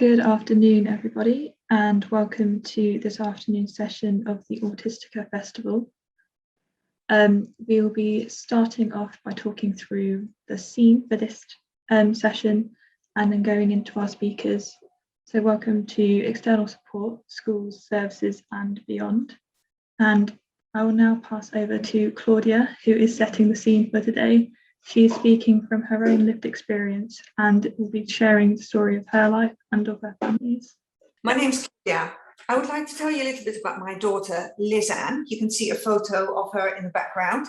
Good afternoon, everybody, and welcome to this afternoon's session of the Autistica Festival. We'll be starting off by talking through the scene for this session and then going into our speakers. So welcome to external support, schools, services and beyond. And I will now pass over to Claudia, who is setting the scene for today. She is speaking from her own lived experience and will be sharing the story of her life and of her family's. My name's Claudia. I would like to tell you a little bit about my daughter, Lisanne. You can see a photo of her in the background,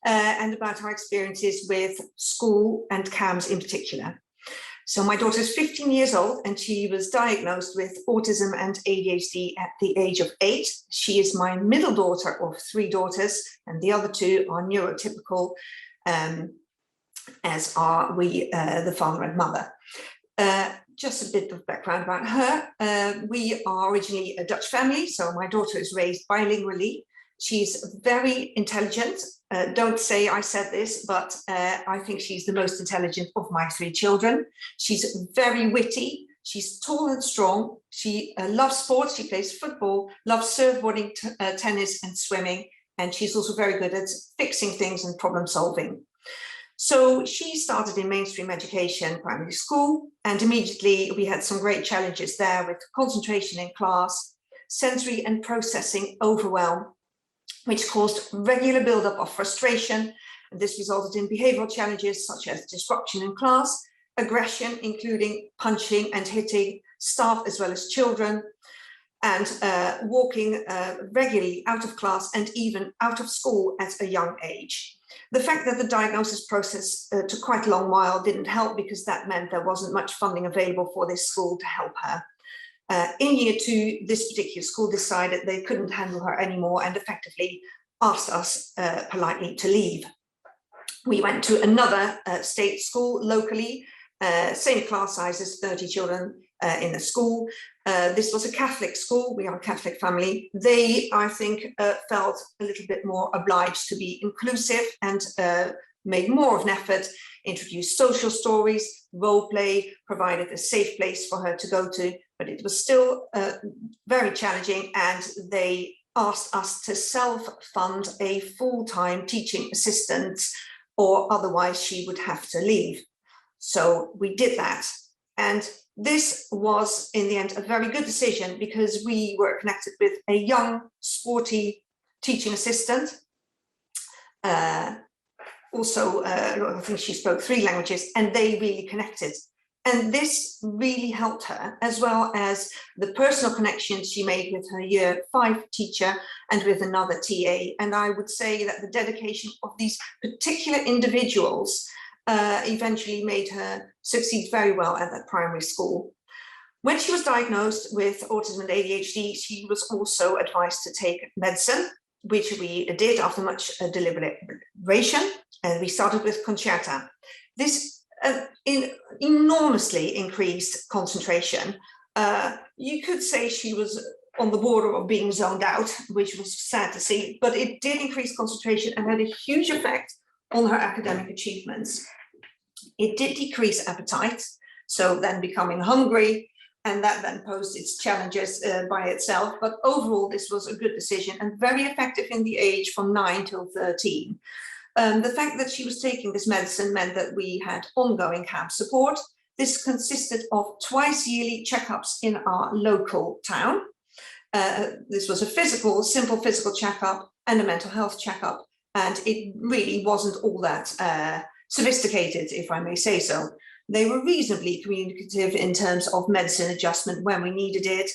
and about her experiences with school and CAMS in particular. So my daughter is 15 years old and she was diagnosed with autism and ADHD at the age of 8. She is my middle daughter of 3 daughters, and the other 2 are neurotypical, as are we, the father and mother. Just a bit of background about her. We are originally a Dutch family, so my daughter is raised bilingually. She's very intelligent. Don't say I said this, but I think she's the most intelligent of my 3 children. She's very witty. She's tall and strong. She loves sports. She plays football, loves surfboarding, tennis and swimming. And she's also very good at fixing things and problem solving. So she started in mainstream education, primary school, and immediately we had some great challenges there with concentration in class, sensory and processing overwhelm, which caused regular buildup of frustration. And this resulted in behavioral challenges such as disruption in class, aggression, including punching and hitting staff as well as children, and walking regularly out of class and even out of school at a young age. The fact that the diagnosis process took quite a long while didn't help, because that meant there wasn't much funding available for this school to help her. In year 2, this particular school decided they couldn't handle her anymore and effectively asked us politely to leave. We went to another state school locally, same class sizes, 30 children in the school. This was a Catholic school. We are a Catholic family. They, I think, felt a little bit more obliged to be inclusive and made more of an effort, introduced social stories, role play, provided a safe place for her to go to, but it was still very challenging, and they asked us to self-fund a full-time teaching assistant, or otherwise she would have to leave. So we did that. And this was, in the end, a very good decision, because we were connected with a young, sporty teaching assistant. Also, I think she spoke 3 languages, and they really connected. And this really helped her, as well as the personal connections she made with her year 5 teacher and with another TA. And I would say that the dedication of these particular individuals eventually made her succeed very well at that primary school. When she was diagnosed with autism and ADHD, she was also advised to take medicine, which we did after much deliberation, and we started with Concerta. This enormously increased concentration. You could say she was on the border of being zoned out, which was sad to see, but it did increase concentration and had a huge effect on her academic achievements. It did decrease appetite, so then becoming hungry, and that then posed its challenges by itself. But overall, this was a good decision and very effective in the age from 9 till 13. The fact that she was taking this medicine meant that we had ongoing CAMS support. This consisted of twice yearly checkups in our local town. This was a simple physical checkup and a mental health checkup, and it really wasn't all that sophisticated, if I may say so. They were reasonably communicative in terms of medicine adjustment when we needed it.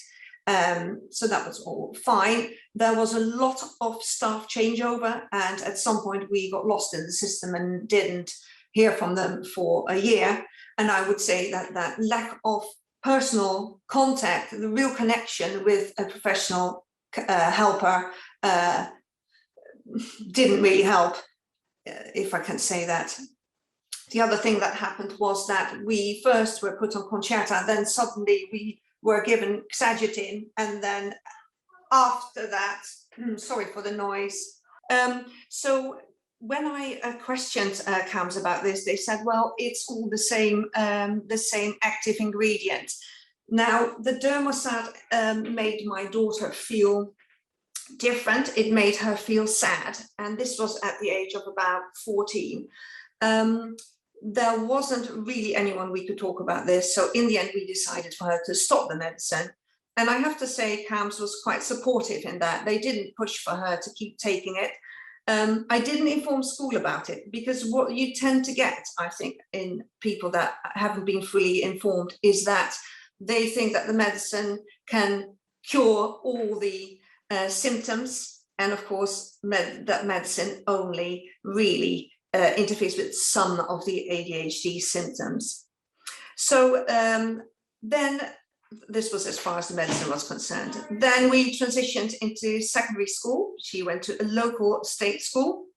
So that was all fine. There was a lot of staff changeover, and at some point we got lost in the system and didn't hear from them for a year. And I would say that that lack of personal contact, the real connection with a professional helper, didn't really help, if I can say that. The other thing that happened was that we first were put on Concerta, then suddenly we were given Xagitin, and then after that, sorry for the noise. So when I questioned CAMS about this, they said, well, it's all the same active ingredient. Now, the dermostat made my daughter feel different. It made her feel sad, and this was at the age of about 14. There wasn't really anyone we could talk about this, so in the end we decided for her to stop the medicine. And I have to say CAMHS was quite supportive in that. They didn't push for her to keep taking it. I didn't inform school about it, because what you tend to get, I think, in people that haven't been fully informed is that they think that the medicine can cure all the symptoms, and of course that medicine only really interferes with some of the ADHD symptoms. So then this was as far as the medicine was concerned. Then we transitioned into secondary school. She went to a local state school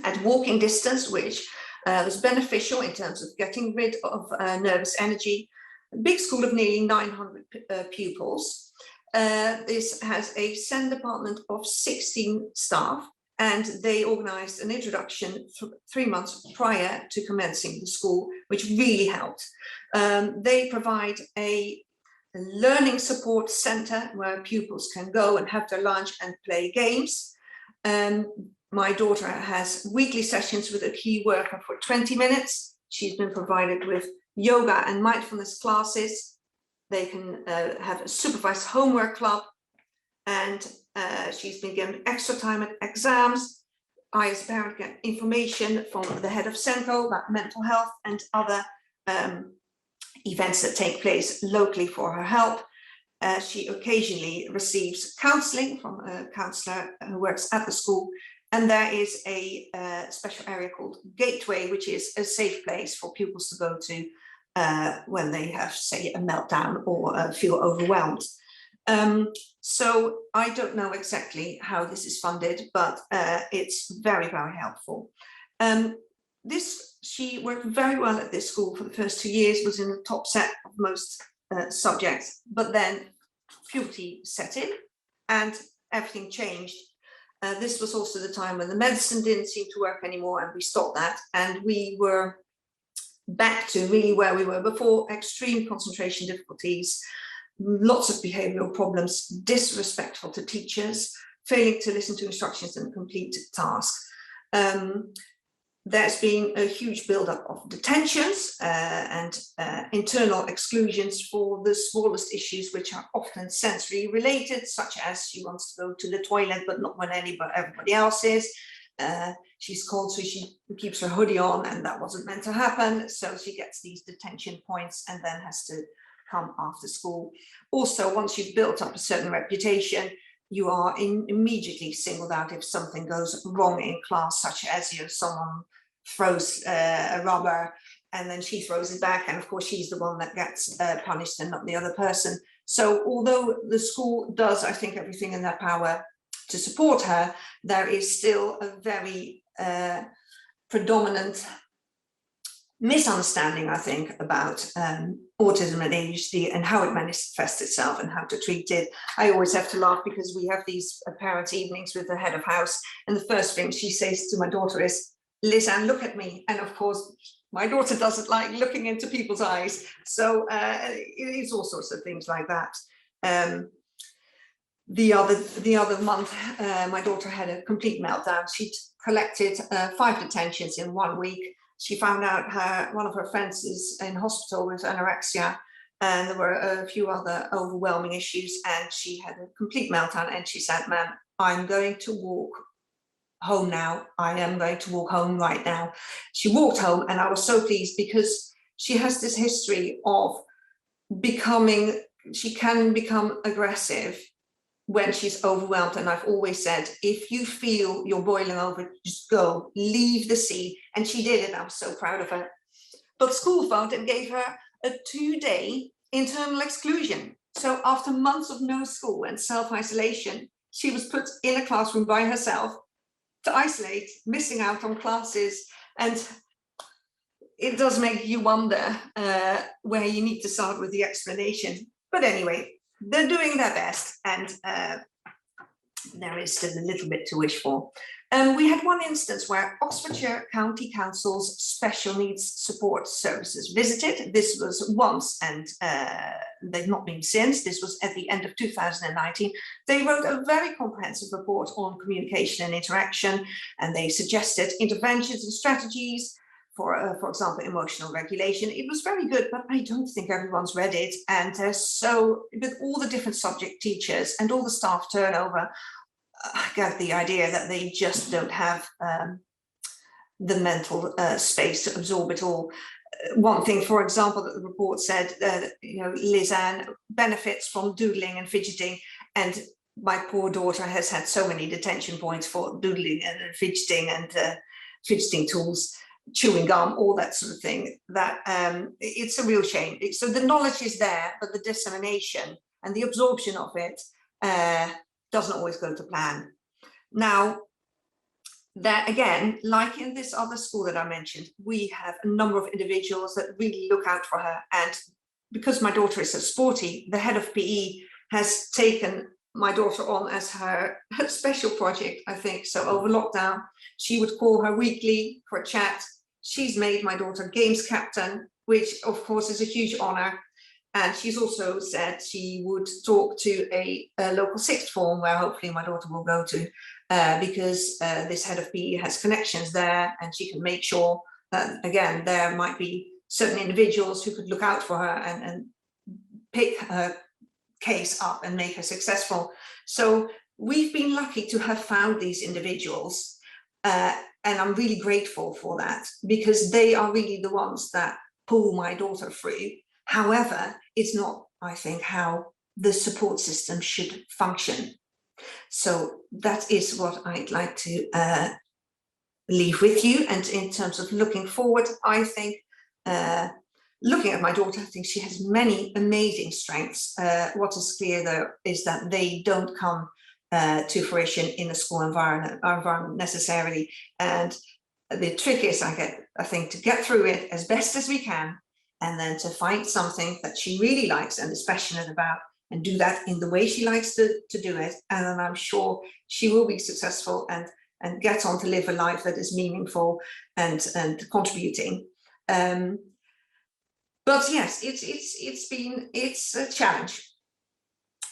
at walking distance, which was beneficial in terms of getting rid of nervous energy. A big school of nearly 900 pupils. This has a SEND department of 16 staff, and they organized an introduction 3 months prior to commencing the school, which really helped. They provide a learning support center where pupils can go and have their lunch and play games. My daughter has weekly sessions with a key worker for 20 minutes. She's been provided with yoga and mindfulness classes. They can have a supervised homework club, and she's been given extra time at exams. I, as a parent, get information from the head of SENCO about mental health and other events that take place locally for her help. She occasionally receives counselling from a counsellor who works at the school, and there is a special area called Gateway, which is a safe place for pupils to go to when they have, say, a meltdown or feel overwhelmed. So I don't know exactly how this is funded, but it's very, very helpful. She worked very well at this school for the first 2 years, was in the top set of most subjects, but then puberty set in and everything changed. This was also the time when the medicine didn't seem to work anymore, and we stopped that, and we were back to really where we were before: extreme concentration difficulties, lots of behavioral problems, disrespectful to teachers, failing to listen to instructions and complete tasks. There's been a huge buildup of detentions and internal exclusions for the smallest issues, which are often sensory related, such as she wants to go to the toilet, but not when everybody else is. She's cold, so she keeps her hoodie on, and that wasn't meant to happen. So she gets these detention points and then has to come after school. Also, once you've built up a certain reputation, you are immediately singled out if something goes wrong in class, such as, you know, someone throws a rubber and then she throws it back, and of course she's the one that gets punished and not the other person. So although the school does, I think, everything in their power to support her, there is still a very predominant misunderstanding, I think, about autism and ADHD and how it manifests itself and how to treat it. I always have to laugh because we have these parents' evenings with the head of house, and the first thing she says to my daughter is, "Lisanne, look at me." And of course, my daughter doesn't like looking into people's eyes. So it is all sorts of things like that. The other month, my daughter had a complete meltdown. She'd collected 5 detentions in 1 week. She found out one of her friends is in hospital with anorexia, and there were a few other overwhelming issues, and she had a complete meltdown, and she said, "Ma'am, I'm going to walk home now. I am going to walk home right now." She walked home, and I was so pleased because she has this history of she can become aggressive when she's overwhelmed. And I've always said, if you feel you're boiling over, just go, leave the sea. And she did it. I was so proud of her. But school found and gave her a 2-day internal exclusion. So after months of no school and self-isolation, she was put in a classroom by herself to isolate, missing out on classes. And it does make you wonder where you need to start with the explanation. But anyway, they're doing their best, and there is still a little bit to wish for. We had one instance where Oxfordshire County Council's Special Needs Support Services visited. This was once, and they've not been since. This was at the end of 2019. They wrote a very comprehensive report on communication and interaction, and they suggested interventions and strategies for example, emotional regulation. It was very good, but I don't think everyone's read it. And so with all the different subject teachers and all the staff turnover, I get the idea that they just don't have the mental space to absorb it all. One thing, for example, that the report said, Lisanne benefits from doodling and fidgeting, and my poor daughter has had so many detention points for doodling and fidgeting and fidgeting tools, chewing gum, all that sort of thing, that it's a real shame. So the knowledge is there, but the dissemination and the absorption of it doesn't always go to plan. Now, that again, like in this other school that I mentioned, we have a number of individuals that really look out for her. And because my daughter is so sporty, the head of PE has taken my daughter on as her special project, I think. So over lockdown, she would call her weekly for a chat. She's made my daughter games captain, which of course is a huge honor. And she's also said she would talk to a local sixth form where hopefully my daughter will go to, because this head of PE has connections there, and she can make sure that, again, there might be certain individuals who could look out for her and pick her case up and make her successful. So we've been lucky to have found these individuals, and I'm really grateful for that, because they are really the ones that pull my daughter through. However, it's not, I think, how the support system should function. So that is what I'd like to leave with you. And in terms of looking forward, I think, looking at my daughter, I think she has many amazing strengths. What is clear, though, is that they don't come to fruition in a school environment necessarily. And the trick is, I think, to get through it as best as we can, and then to find something that she really likes and is passionate about, and do that in the way she likes to do it. And then I'm sure she will be successful and get on to live a life that is meaningful and contributing. But yes, it's a challenge.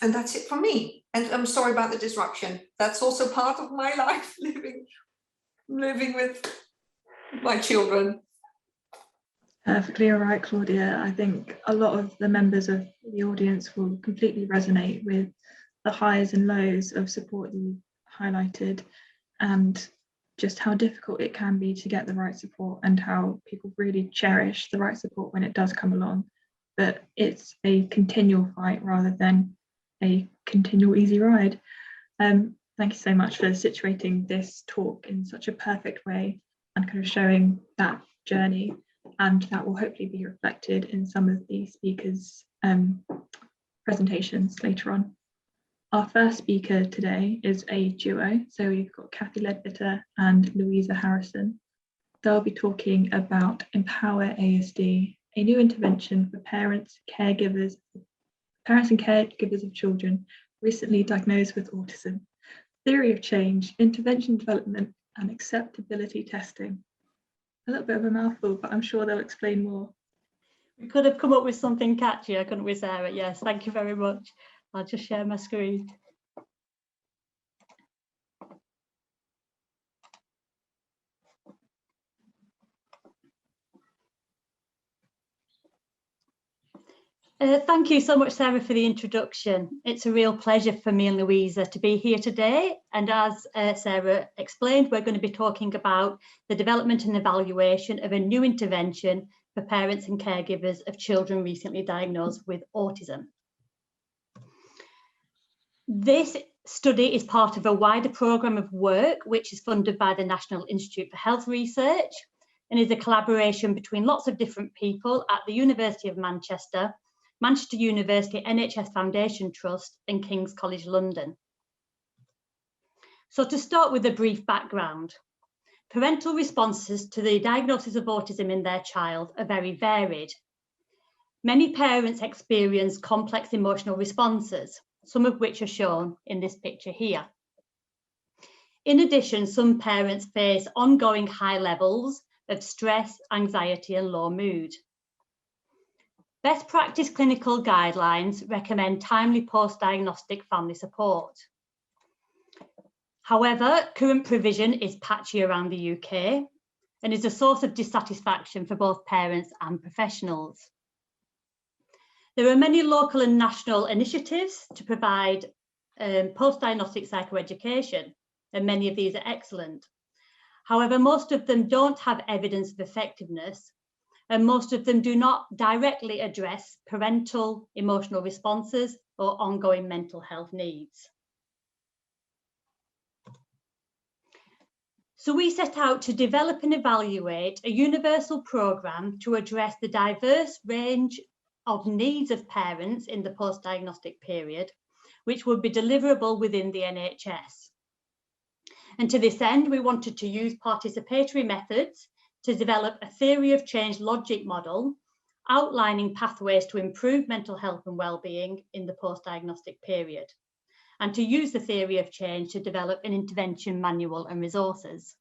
And that's it for me. And I'm sorry about the disruption. That's also part of my life, living with my children. Perfectly all right, Claudia. I think a lot of the members of the audience will completely resonate with the highs and lows of support you highlighted, and just how difficult it can be to get the right support, and how people really cherish the right support when it does come along. But it's a continual fight rather than a continual easy ride. Thank you so much for situating this talk in such a perfect way and kind of showing that journey. And that will hopefully be reflected in some of the speakers' presentations later on. Our first speaker today is a duo. So we've got Kathy Leadbitter and Louisa Harrison. They'll be talking about Empower ASD, a new intervention for parents and caregivers of children recently diagnosed with autism, theory of change, intervention development, and acceptability testing. A little bit of a mouthful, but I'm sure they'll explain more. We could have come up with something catchier, couldn't we, Sarah? Yes, thank you very much. I'll just share my screen. Thank you so much, Sarah, for the introduction. It's a real pleasure for me and Louisa to be here today. And as Sarah explained, we're going to be talking about the development and evaluation of a new intervention for parents and caregivers of children recently diagnosed with autism. This study is part of a wider programme of work which is funded by the National Institute for Health Research and is a collaboration between lots of different people at the University of Manchester, Manchester University NHS Foundation Trust and King's College London. So to start with a brief background, parental responses to the diagnosis of autism in their child are very varied. Many parents experience complex emotional responses, some of which are shown in this picture here. In addition, some parents face ongoing high levels of stress, anxiety, and low mood. Best practice clinical guidelines recommend timely post-diagnostic family support. However, current provision is patchy around the UK and is a source of dissatisfaction for both parents and professionals. There are many local and national initiatives to provide post-diagnostic psychoeducation, and many of these are excellent. However, most of them don't have evidence of effectiveness, and most of them do not directly address parental emotional responses or ongoing mental health needs. So we set out to develop and evaluate a universal programme to address the diverse range of needs of parents in the post-diagnostic period, which would be deliverable within the NHS. And to this end, we wanted to use participatory methods to develop a theory of change logic model outlining pathways to improve mental health and well-being in the post-diagnostic period, and to use the theory of change to develop an intervention manual and resources.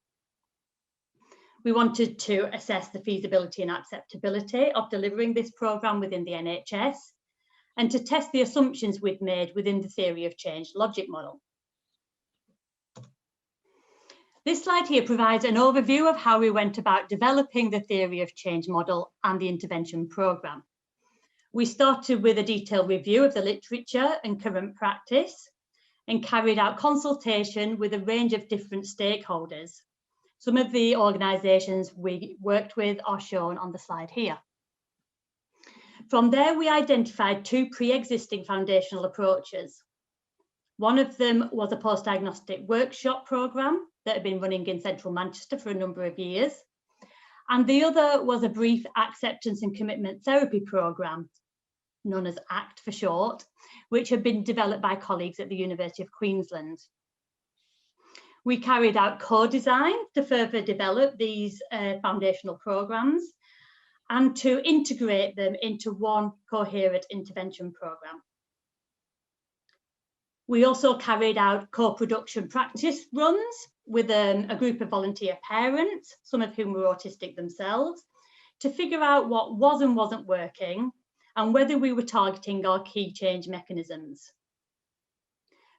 We wanted to assess the feasibility and acceptability of delivering this programme within the NHS, and to test the assumptions we'd made within the theory of change logic model. This slide here provides an overview of how we went about developing the theory of change model and the intervention programme. We started with a detailed review of the literature and current practice and carried out consultation with a range of different stakeholders. Some of the organisations we worked with are shown on the slide here. From there, we identified two pre-existing foundational approaches. One of them was a post-diagnostic workshop programme that had been running in central Manchester for a number of years. And the other was a brief acceptance and commitment therapy programme, known as ACT for short, which had been developed by colleagues at the University of Queensland. We carried out co-design to further develop these foundational programmes and to integrate them into one coherent intervention programme. We also carried out co-production practice runs with a group of volunteer parents, some of whom were autistic themselves, to figure out what was and wasn't working and whether we were targeting our key change mechanisms.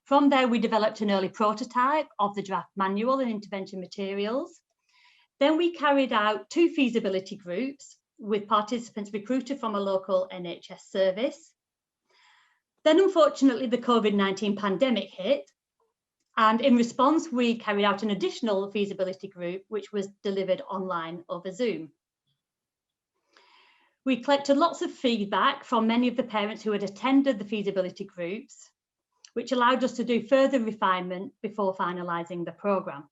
From there, we developed an early prototype of the draft manual and intervention materials. Then we carried out two feasibility groups with participants recruited from a local NHS service. Then, unfortunately, the COVID-19 pandemic hit, and in response, we carried out an additional feasibility group, which was delivered online over Zoom. We collected lots of feedback from many of the parents who had attended the feasibility groups, which allowed us to do further refinement before finalising the programme.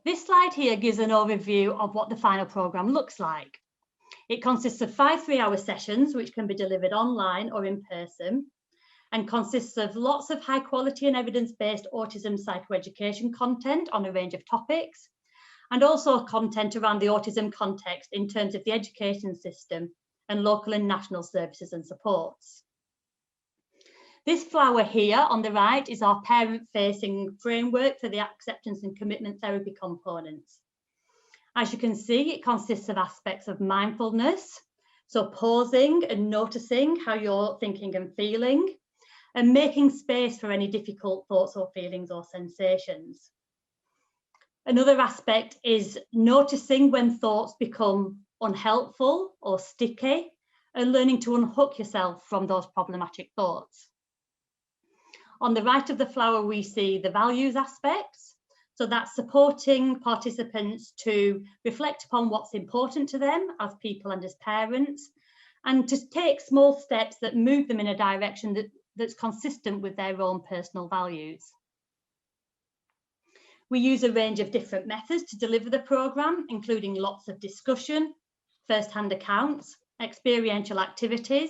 This slide here gives an overview of what the final programme looks like. It consists of 5 3-hour sessions, which can be delivered online or in person, and consists of lots of high quality and evidence-based autism psychoeducation content on a range of topics, and also content around the autism context in terms of the education system and local and national services and supports. This flower here on the right is our parent-facing framework for the acceptance and commitment therapy components. As you can see, it consists of aspects of mindfulness, so pausing and noticing how you're thinking and feeling, and making space for any difficult thoughts or feelings or sensations. Another aspect is noticing when thoughts become unhelpful or sticky, and learning to unhook yourself from those problematic thoughts. On the right of the flower, we see the values aspects. So that's supporting participants to reflect upon what's important to them as people and as parents, and to take small steps that move them in a direction that's consistent with their own personal values. We use a range of different methods to deliver the programme, including lots of discussion, first-hand accounts, experiential activities,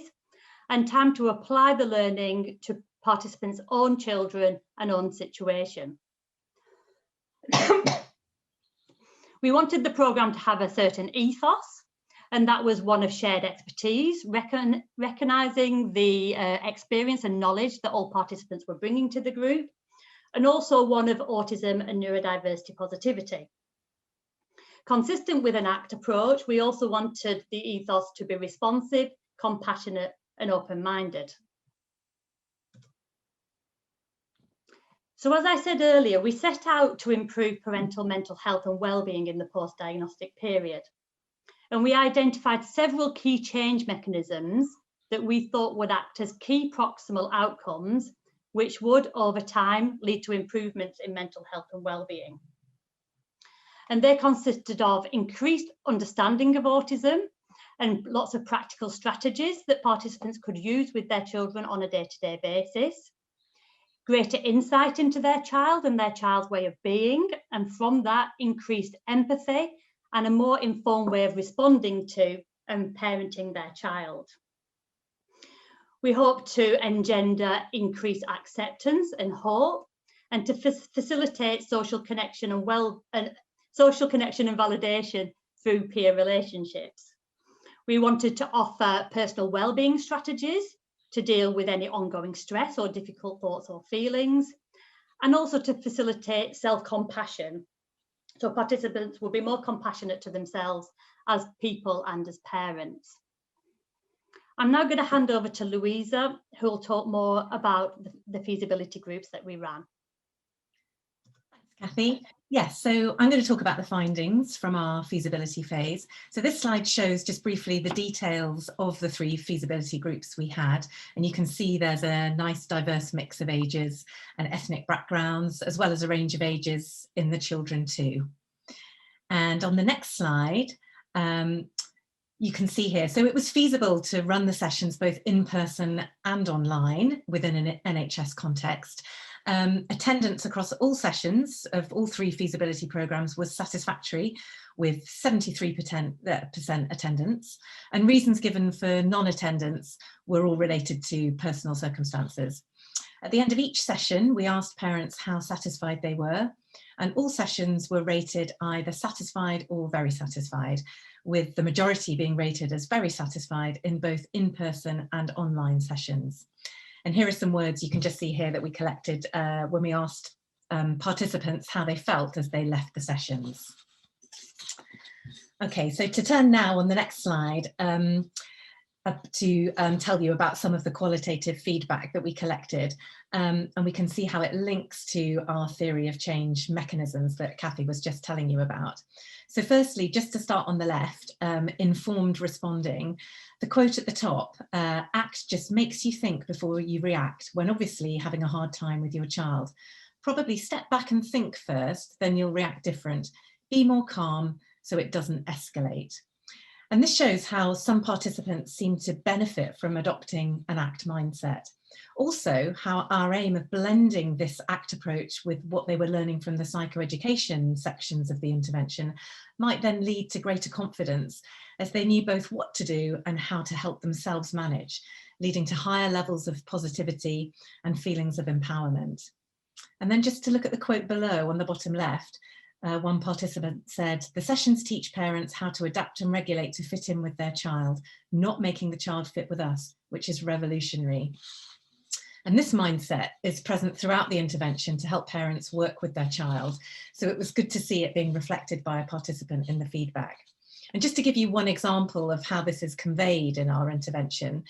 and time to apply the learning to participants' own children and own situation. We wanted the programme to have a certain ethos, and that was one of shared expertise, recognising the experience and knowledge that all participants were bringing to the group, and also one of autism and neurodiversity positivity. Consistent with an ACT approach, we also wanted the ethos to be responsive, compassionate, and open-minded. So as I said earlier, we set out to improve parental mental health and well-being in the post-diagnostic period. And we identified several key change mechanisms that we thought would act as key proximal outcomes, which would over time lead to improvements in mental health and well-being. And they consisted of increased understanding of autism and lots of practical strategies that participants could use with their children on a day-to-day basis, greater insight into their child and their child's way of being, and from that increased empathy and a more informed way of responding to and parenting their child. We hope to engender increased acceptance and hope, and to facilitate social connection and validation through peer relationships. We wanted to offer personal well-being strategies to deal with any ongoing stress or difficult thoughts or feelings, and also to facilitate self-compassion, so participants will be more compassionate to themselves as people and as parents. I'm now going to hand over to Louisa, who will talk more about the feasibility groups that we ran. Thanks, Kathy. Yes, so I'm going to talk about the findings from our feasibility phase. So this slide shows just briefly the details of the 3 feasibility groups we had, and you can see there's a nice diverse mix of ages and ethnic backgrounds, as well as a range of ages in the children too. And on the next slide, you can see here, so it was feasible to run the sessions both in person and online within an NHS context. Attendance across all sessions of all 3 feasibility programmes was satisfactory, with 73% attendance, and reasons given for non-attendance were all related to personal circumstances. At the end of each session, we asked parents how satisfied they were, and all sessions were rated either satisfied or very satisfied, with the majority being rated as very satisfied in both in-person and online sessions. And here are some words you can just see here that we collected when we asked participants how they felt as they left the sessions. Okay, so to turn now on the next slide to tell you about some of the qualitative feedback that we collected, and we can see how it links to our theory of change mechanisms that Kathy was just telling you about. So firstly, just to start on the left, informed responding, the quote at the top, ACT just makes you think before you react when obviously having a hard time with your child. Probably step back and think first, then you'll react different. Be more calm so it doesn't escalate. And this shows how some participants seem to benefit from adopting an ACT mindset. Also, how our aim of blending this ACT approach with what they were learning from the psychoeducation sections of the intervention might then lead to greater confidence, as they knew both what to do and how to help themselves manage, leading to higher levels of positivity and feelings of empowerment. And then just to look at the quote below on the bottom left, one participant said, "The sessions teach parents how to adapt and regulate to fit in with their child, not making the child fit with us, which is revolutionary." And this mindset is present throughout the intervention to help parents work with their child. So it was good to see it being reflected by a participant in the feedback. And just to give you one example of how this is conveyed in our intervention,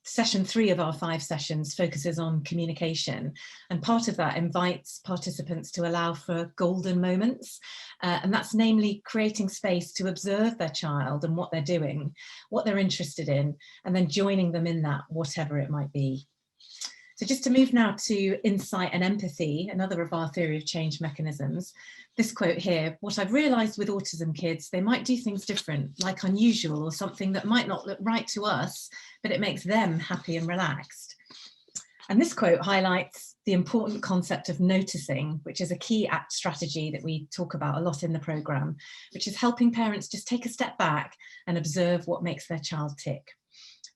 session 3 of our 5 sessions focuses on communication, and part of that invites participants to allow for golden moments, and that's namely creating space to observe their child and what they're doing, what they're interested in, and then joining them in that, whatever it might be. So just to move now to insight and empathy, another of our theory of change mechanisms, this quote here, "What I've realised with autism kids, they might do things different, like unusual or something that might not look right to us, but it makes them happy and relaxed." And this quote highlights the important concept of noticing, which is a key ACT strategy that we talk about a lot in the programme, which is helping parents just take a step back and observe what makes their child tick.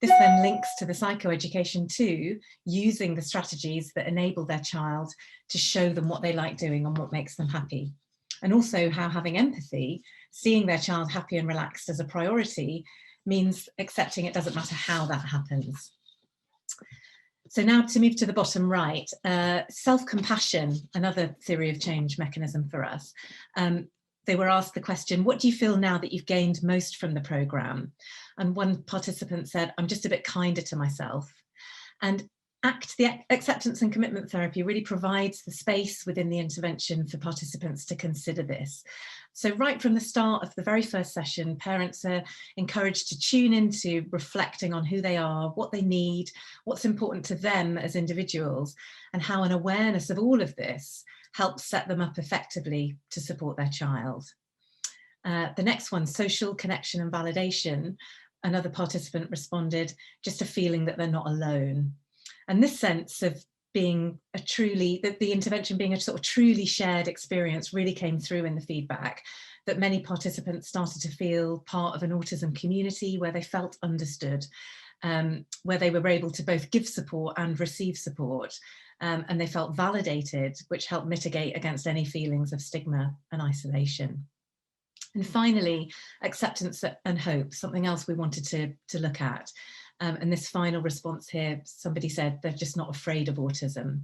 This then links to the psychoeducation too, using the strategies that enable their child to show them what they like doing and what makes them happy. And also how having empathy, seeing their child happy and relaxed as a priority, means accepting it doesn't matter how that happens. So now to move to the bottom right, self-compassion, another theory of change mechanism for us. They were asked the question, what do you feel now that you've gained most from the programme? And one participant said, I'm just a bit kinder to myself. And the acceptance and commitment therapy really provides the space within the intervention for participants to consider this. So right from the start of the very first session, parents are encouraged to tune into reflecting on who they are, what they need, what's important to them as individuals, and how an awareness of all of this helps set them up effectively to support their child. The next one, social connection and validation. Another participant responded, just a feeling that they're not alone. And this sense of being the intervention being a sort of truly shared experience really came through in the feedback, that many participants started to feel part of an autism community where they felt understood, where they were able to both give support and receive support, and they felt validated, which helped mitigate against any feelings of stigma and isolation. And finally, acceptance and hope, something else we wanted to look at. And this final response here, somebody said they're just not afraid of autism.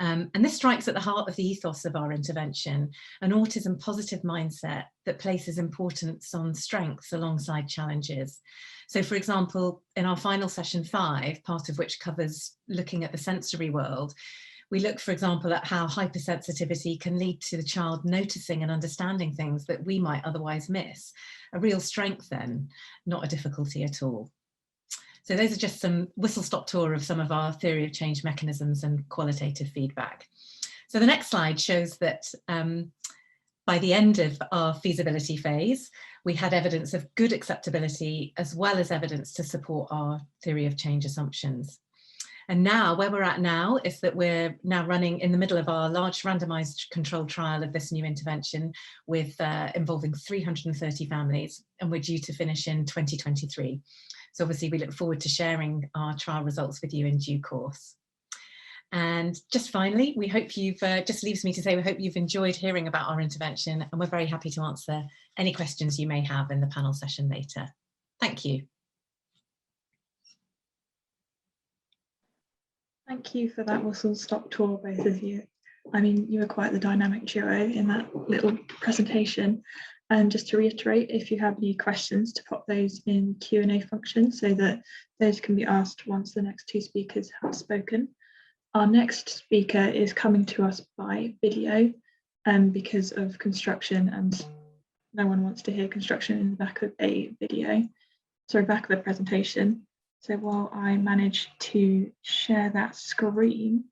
And this strikes at the heart of the ethos of our intervention, an autism positive mindset that places importance on strengths alongside challenges. So for example, in our final session 5, part of which covers looking at the sensory world, we look, for example, at how hypersensitivity can lead to the child noticing and understanding things that we might otherwise miss. A real strength then, not a difficulty at all. So those are just some whistle-stop tour of some of our theory of change mechanisms and qualitative feedback. So the next slide shows that by the end of our feasibility phase, we had evidence of good acceptability as well as evidence to support our theory of change assumptions. And now, where we're at now is that we're now running in the middle of our large randomized controlled trial of this new intervention with involving 330 families, and we're due to finish in 2023. So obviously we look forward to sharing our trial results with you in due course. And just finally, we hope you've, just leaves me to say, we hope you've enjoyed hearing about our intervention, and we're very happy to answer any questions you may have in the panel session later. Thank you. Thank you for that whistle-stop tour, both of you. I mean, you were quite the dynamic duo in that little presentation. And just to reiterate, if you have any questions, to pop those in Q&A function so that those can be asked once the next 2 speakers have spoken. Our next speaker is coming to us by video because of construction, and no one wants to hear construction in the back of a video, sorry, back of a presentation. So while I manage to share that screen,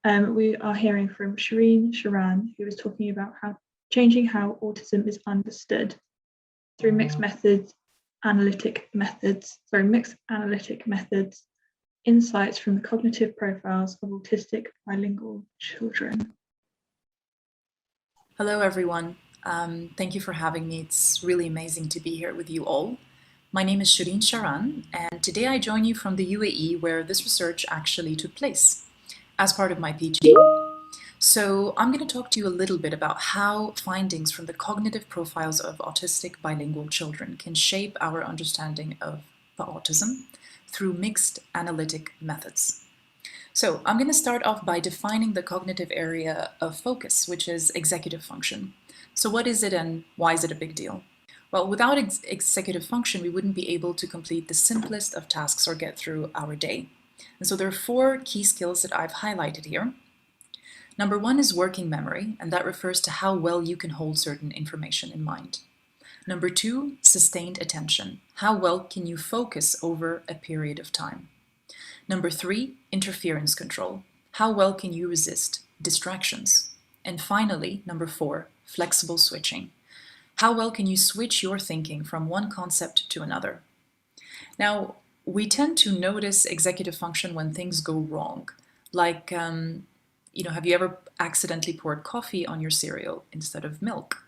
we are hearing from Shereen Sharaan, who is talking about changing how autism is understood through mixed analytic methods, insights from the cognitive profiles of autistic bilingual children. Hello, everyone. Thank you for having me. It's really amazing to be here with you all. My name is Shereen Sharaan, and today I join you from the UAE, where this research actually took place as part of my PhD. So I'm going to talk to you a little bit about how findings from the cognitive profiles of autistic bilingual children can shape our understanding of autism through mixed analytic methods. So I'm going to start off by defining the cognitive area of focus, which is executive function. So what is it and why is it a big deal? Well, without executive function, we wouldn't be able to complete the simplest of tasks or get through our day. And so there are 4 key skills that I've highlighted here. Number 1 is working memory, and that refers to how well you can hold certain information in mind. Number 2, sustained attention. How well can you focus over a period of time? Number 3, interference control. How well can you resist distractions? And finally, number 4, flexible switching. How well can you switch your thinking from one concept to another? Now, we tend to notice executive function when things go wrong, like have you ever accidentally poured coffee on your cereal instead of milk?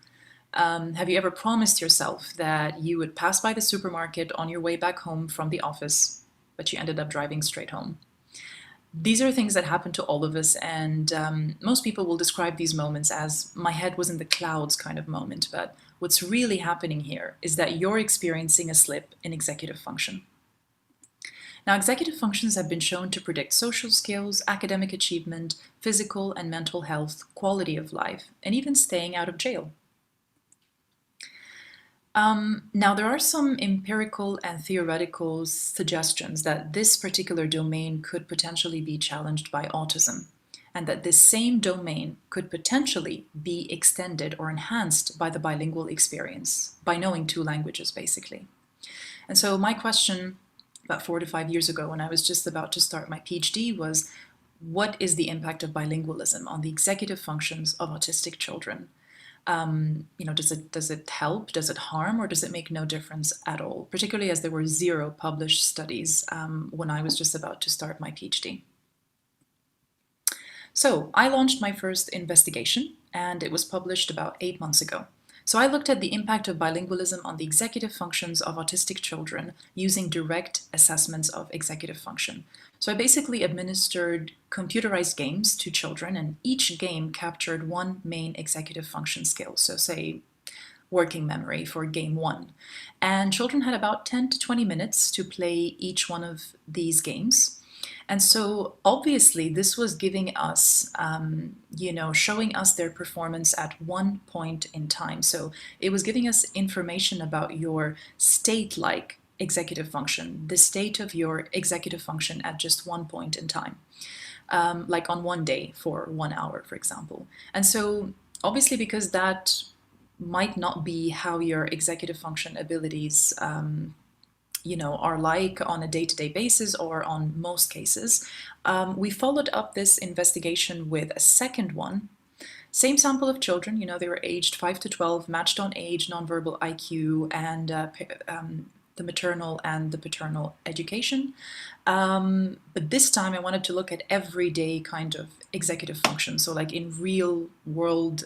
Have you ever promised yourself that you would pass by the supermarket on your way back home from the office, but you ended up driving straight home? These are things that happen to all of us, and most people will describe these moments as my head was in the clouds kind of moment, but what's really happening here is that you're experiencing a slip in executive function. Now, executive functions have been shown to predict social skills, academic achievement, physical and mental health, quality of life, and even staying out of jail. Now, there are some empirical and theoretical suggestions that this particular domain could potentially be challenged by autism, and that this same domain could potentially be extended or enhanced by the bilingual experience, by knowing 2 languages, basically. And so my question about 4 to 5 years ago, when I was just about to start my PhD, was what is the impact of bilingualism on the executive functions of autistic children? Does it help, does it harm, or does it make no difference at all? Particularly as there were 0 published studies when I was just about to start my PhD. So I launched my first investigation, and it was published about 8 months ago. So I looked at the impact of bilingualism on the executive functions of autistic children using direct assessments of executive function. So I basically administered computerized games to children, and each game captured 1 main executive function skill. So say working memory for game 1. And children had about 10 to 20 minutes to play each one of these games. And so obviously this was giving us, showing us their performance at 1 point in time. So it was giving us information about your state-like executive function, the state of your executive function at just 1 point in time, like on 1 day for 1 hour, for example. And so obviously, because that might not be how your executive function abilities are like on a day-to-day basis or on most cases, we followed up this investigation with a second one. Same sample of children, they were aged 5 to 12, matched on age, nonverbal IQ, and the maternal and the paternal education. But this time I wanted to look at everyday kind of executive function, so like in real world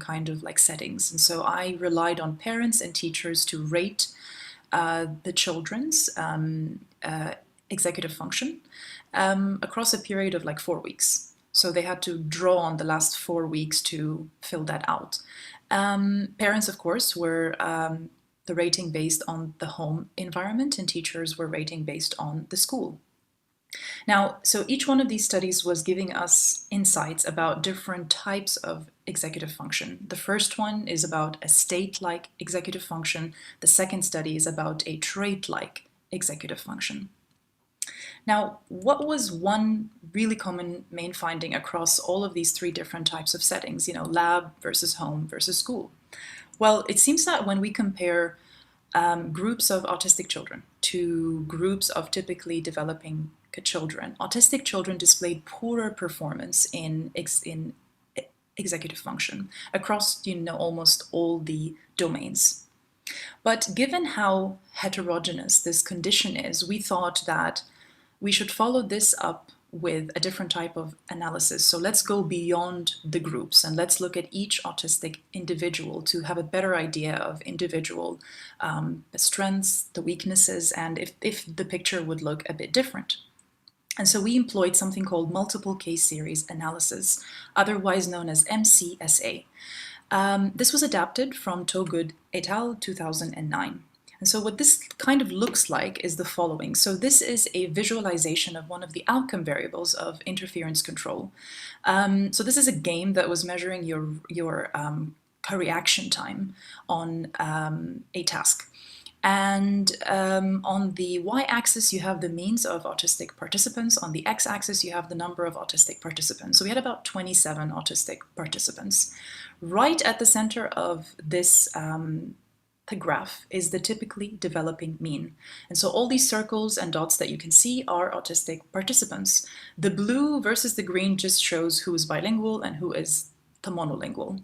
kind of like settings. And so I relied on parents and teachers to rate the children's executive function across a period of like 4 weeks. So they had to draw on the last 4 weeks to fill that out. Parents, of course, were the rating based on the home environment, and teachers were rating based on the school. Now, so each one of these studies was giving us insights about different types of executive function. The first one is about a state-like executive function. The second study is about a trait-like executive function. Now, what was one really common main finding across all of these 3 different types of settings, lab versus home versus school? Well, it seems that when we compare groups of autistic children to groups of typically developing children, autistic children displayed poorer performance in executive function across, almost all the domains. But given how heterogeneous this condition is, we thought that we should follow this up with a different type of analysis. So let's go beyond the groups and let's look at each autistic individual to have a better idea of individual the strengths, the weaknesses, and if the picture would look a bit different. And so we employed something called multiple case series analysis, otherwise known as MCSA. This was adapted from Togood et al. 2009. And so what this kind of looks like is the following. So this is a visualization of one of the outcome variables of interference control. So this is a game that was measuring your reaction time on a task. And on the y-axis, you have the means of autistic participants. On the x-axis, you have the number of autistic participants. So we had about 27 autistic participants. Right at the center of this the graph is the typically developing mean. And so all these circles and dots that you can see are autistic participants. The blue versus the green just shows who is bilingual and who is the monolingual.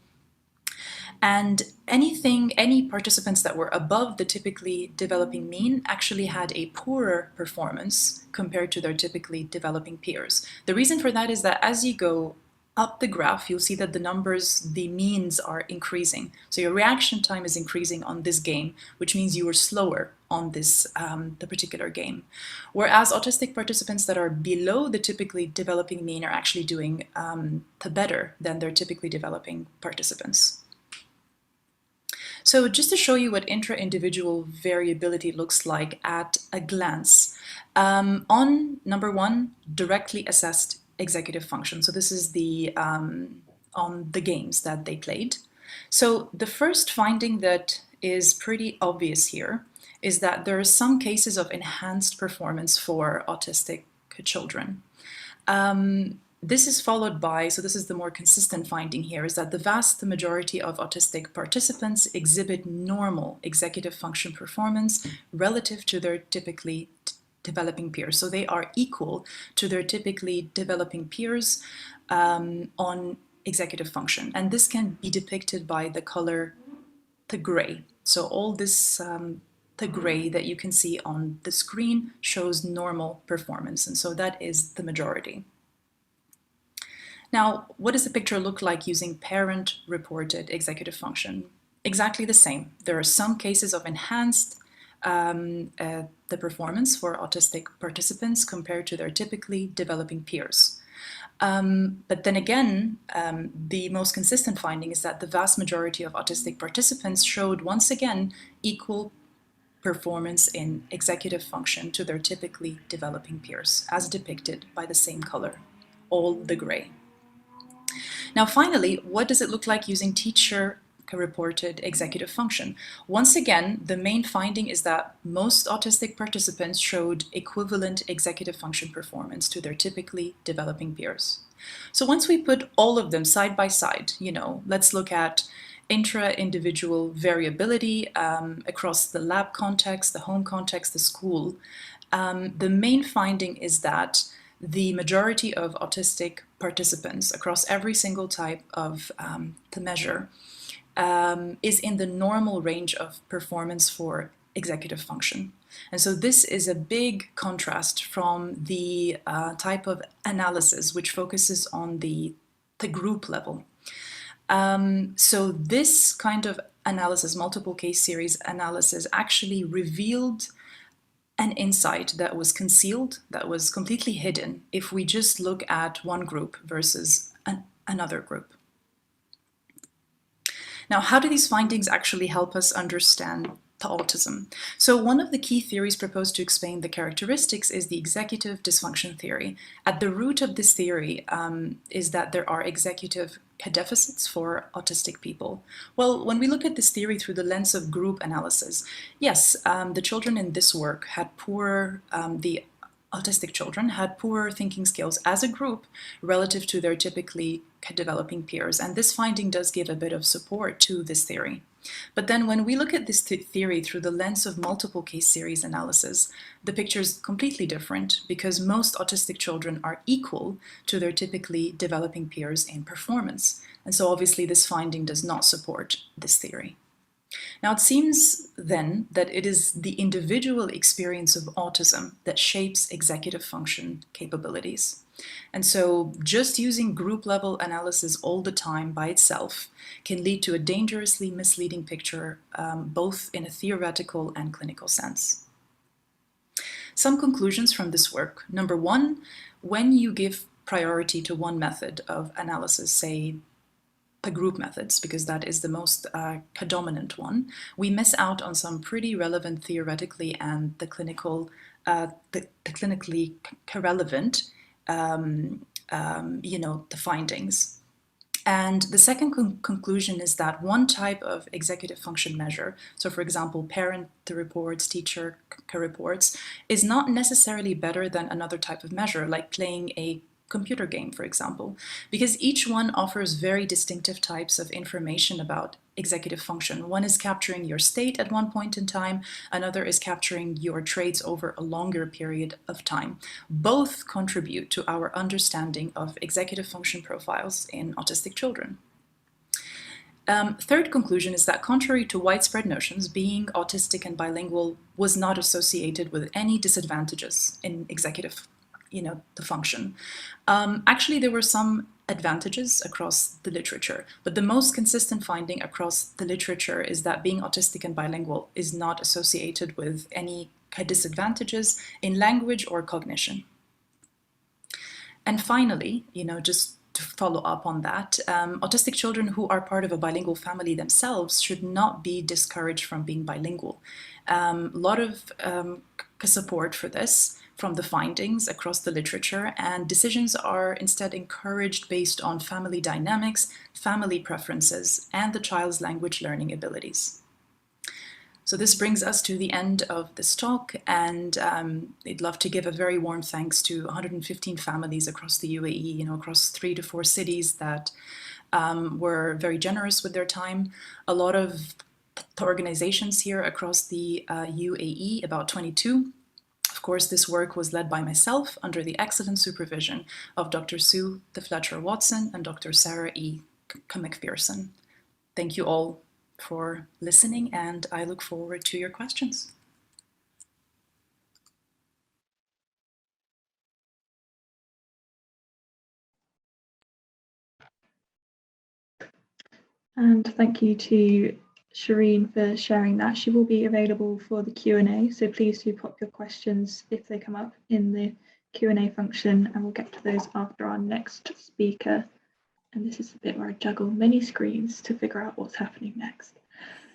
And any participants that were above the typically developing mean actually had a poorer performance compared to their typically developing peers. The reason for that is that as you go up the graph, you'll see that the numbers, the means are increasing. So your reaction time is increasing on this game, which means you were slower on this the particular game. Whereas autistic participants that are below the typically developing mean are actually doing better than their typically developing participants. So just to show you what intra-individual variability looks like at a glance, On number 1, directly assessed executive function. So this is the on the games that they played. So the first finding that is pretty obvious here is that there are some cases of enhanced performance for autistic children. This is followed by, so this is the more consistent finding here, is that the vast majority of autistic participants exhibit normal executive function performance relative to their typically developing peers. So they are equal to their typically developing peers on executive function. And this can be depicted by the color, the gray. So all this, the gray that you can see on the screen shows normal performance. And so that is the majority. Now, what does the picture look like using parent-reported executive function? Exactly the same. There are some cases of enhanced the performance for autistic participants compared to their typically developing peers. But then again, the most consistent finding is that the vast majority of autistic participants showed once again equal performance in executive function to their typically developing peers, as depicted by the same color, all the gray. Now finally, what does it look like using teacher-reported executive function? Once again, the main finding is that most autistic participants showed equivalent executive function performance to their typically developing peers. So once we put all of them side by side, let's look at intra-individual variability across the lab context, the home context, the school. The main finding is that the majority of autistic participants across every single type of the measure is in the normal range of performance for executive function. And so this is a big contrast from the type of analysis which focuses on the group level. So this kind of analysis, multiple case series analysis, actually revealed an insight that was concealed, that was completely hidden if we just look at one group versus another group. Now, how do these findings actually help us understand the autism? So one of the key theories proposed to explain the characteristics is the executive dysfunction theory. At the root of this theory is that there are executive deficits for autistic people. Well, when we look at this theory through the lens of group analysis, yes, the children in this work had poor, the autistic children had poor thinking skills as a group relative to their typically developing peers. And this finding does give a bit of support to this theory. But then when we look at this theory through the lens of multiple case series analysis, the picture is completely different because most autistic children are equal to their typically developing peers in performance. And so obviously this finding does not support this theory. Now it seems then that it is the individual experience of autism that shapes executive function capabilities. And so just using group level analysis all the time by itself can lead to a dangerously misleading picture, both in a theoretical and clinical sense. Some conclusions from this work. Number one, when you give priority to one method of analysis, say the group methods, because that is the most dominant one, we miss out on some pretty relevant theoretically and the clinically relevant the findings. And the second conclusion is that one type of executive function measure, so for example, parent reports, teacher reports, is not necessarily better than another type of measure, like playing a computer game, for example, because each one offers very distinctive types of information about executive function. One is capturing your state at one point in time, another is capturing your traits over a longer period of time. Both contribute to our understanding of executive function profiles in autistic children. Third conclusion is that contrary to widespread notions, being autistic and bilingual was not associated with any disadvantages in executive the function. Actually, there were some advantages across the literature, but the most consistent finding across the literature is that being autistic and bilingual is not associated with any disadvantages in language or cognition. And finally, just to follow up on that, autistic children who are part of a bilingual family themselves should not be discouraged from being bilingual. A lot of support for this from the findings across the literature, and decisions are instead encouraged based on family dynamics, family preferences, and the child's language learning abilities. So this brings us to the end of this talk, and I'd love to give a very warm thanks to 115 families across the UAE, across 3 to 4 cities that were very generous with their time. A lot of organizations here across the UAE, about 22. Of course, this work was led by myself under the excellent supervision of Dr. Sue de Fletcher-Watson and Dr. Sarah E. McPherson. Thank you all for listening, and I look forward to your questions. And thank you to Shereen for sharing that. She will be available for the Q&A, so please do pop your questions if they come up in the Q&A function, and we'll get to those after our next speaker. And this is the bit where I juggle many screens to figure out what's happening next.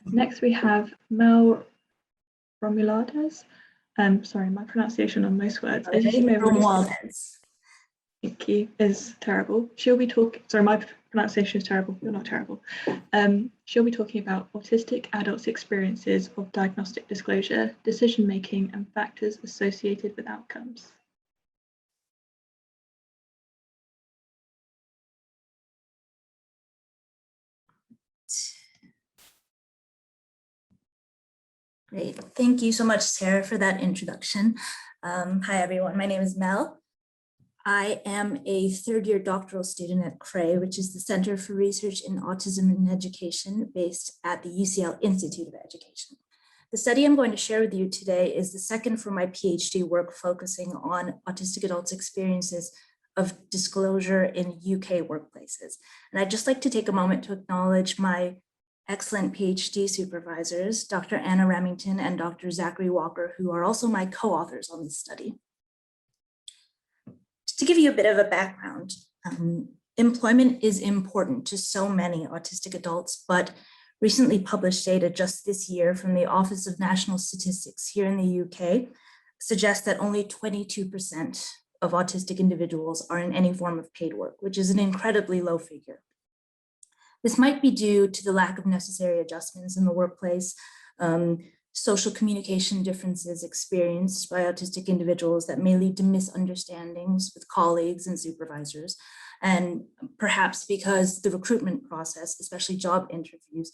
Next we have Mel Romualdez. Sorry, my pronunciation on most words. Romualdez. Thank you, is terrible. She'll be talking, sorry, my pronunciation is terrible, you're not terrible. She'll be talking about autistic adults' experiences of diagnostic disclosure, decision-making, and factors associated with outcomes. Great. Thank you so much, Sarah, for that introduction. Hi, everyone. My name is Mel. I am a third-year doctoral student at CRAE, which is the Center for Research in Autism and Education based at the UCL Institute of Education. The study I'm going to share with you today is the second for my PhD work focusing on autistic adults' experiences of disclosure in UK workplaces. And I'd just like to take a moment to acknowledge my excellent PhD supervisors, Dr. Anna Remington and Dr. Zachary Walker, who are also my co-authors on this study. Just to give you a bit of a background, employment is important to so many autistic adults, but recently published data just this year from the Office of National Statistics here in the UK suggests that only 22% of autistic individuals are in any form of paid work, which is an incredibly low figure. This might be due to the lack of necessary adjustments in the workplace, social communication differences experienced by autistic individuals that may lead to misunderstandings with colleagues and supervisors, and perhaps because the recruitment process, especially job interviews,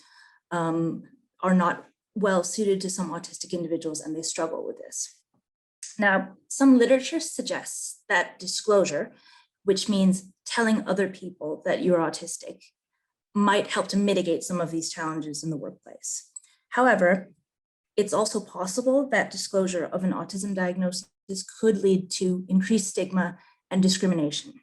are not well suited to some autistic individuals and they struggle with this. Now, some literature suggests that disclosure, which means telling other people that you're autistic, might help to mitigate some of these challenges in the workplace. However, it's also possible that disclosure of an autism diagnosis could lead to increased stigma and discrimination.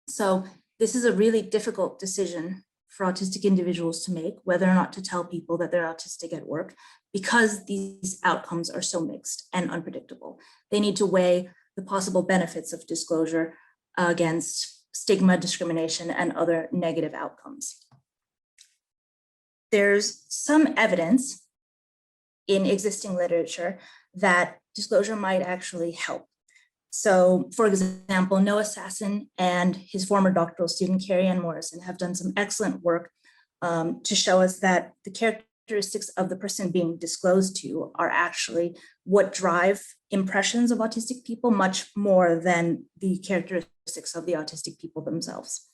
So this is a really difficult decision for autistic individuals to make, whether or not to tell people that they're autistic at work, because these outcomes are so mixed and unpredictable. They need to weigh the possible benefits of disclosure against stigma, discrimination, and other negative outcomes. There's some evidence in existing literature that disclosure might actually help. So, for example, Noah Sasson and his former doctoral student, Carrie Ann Morrison, have done some excellent work to show us that the characteristics of the person being disclosed to are actually what drive impressions of autistic people much more than the characteristics of the autistic people themselves.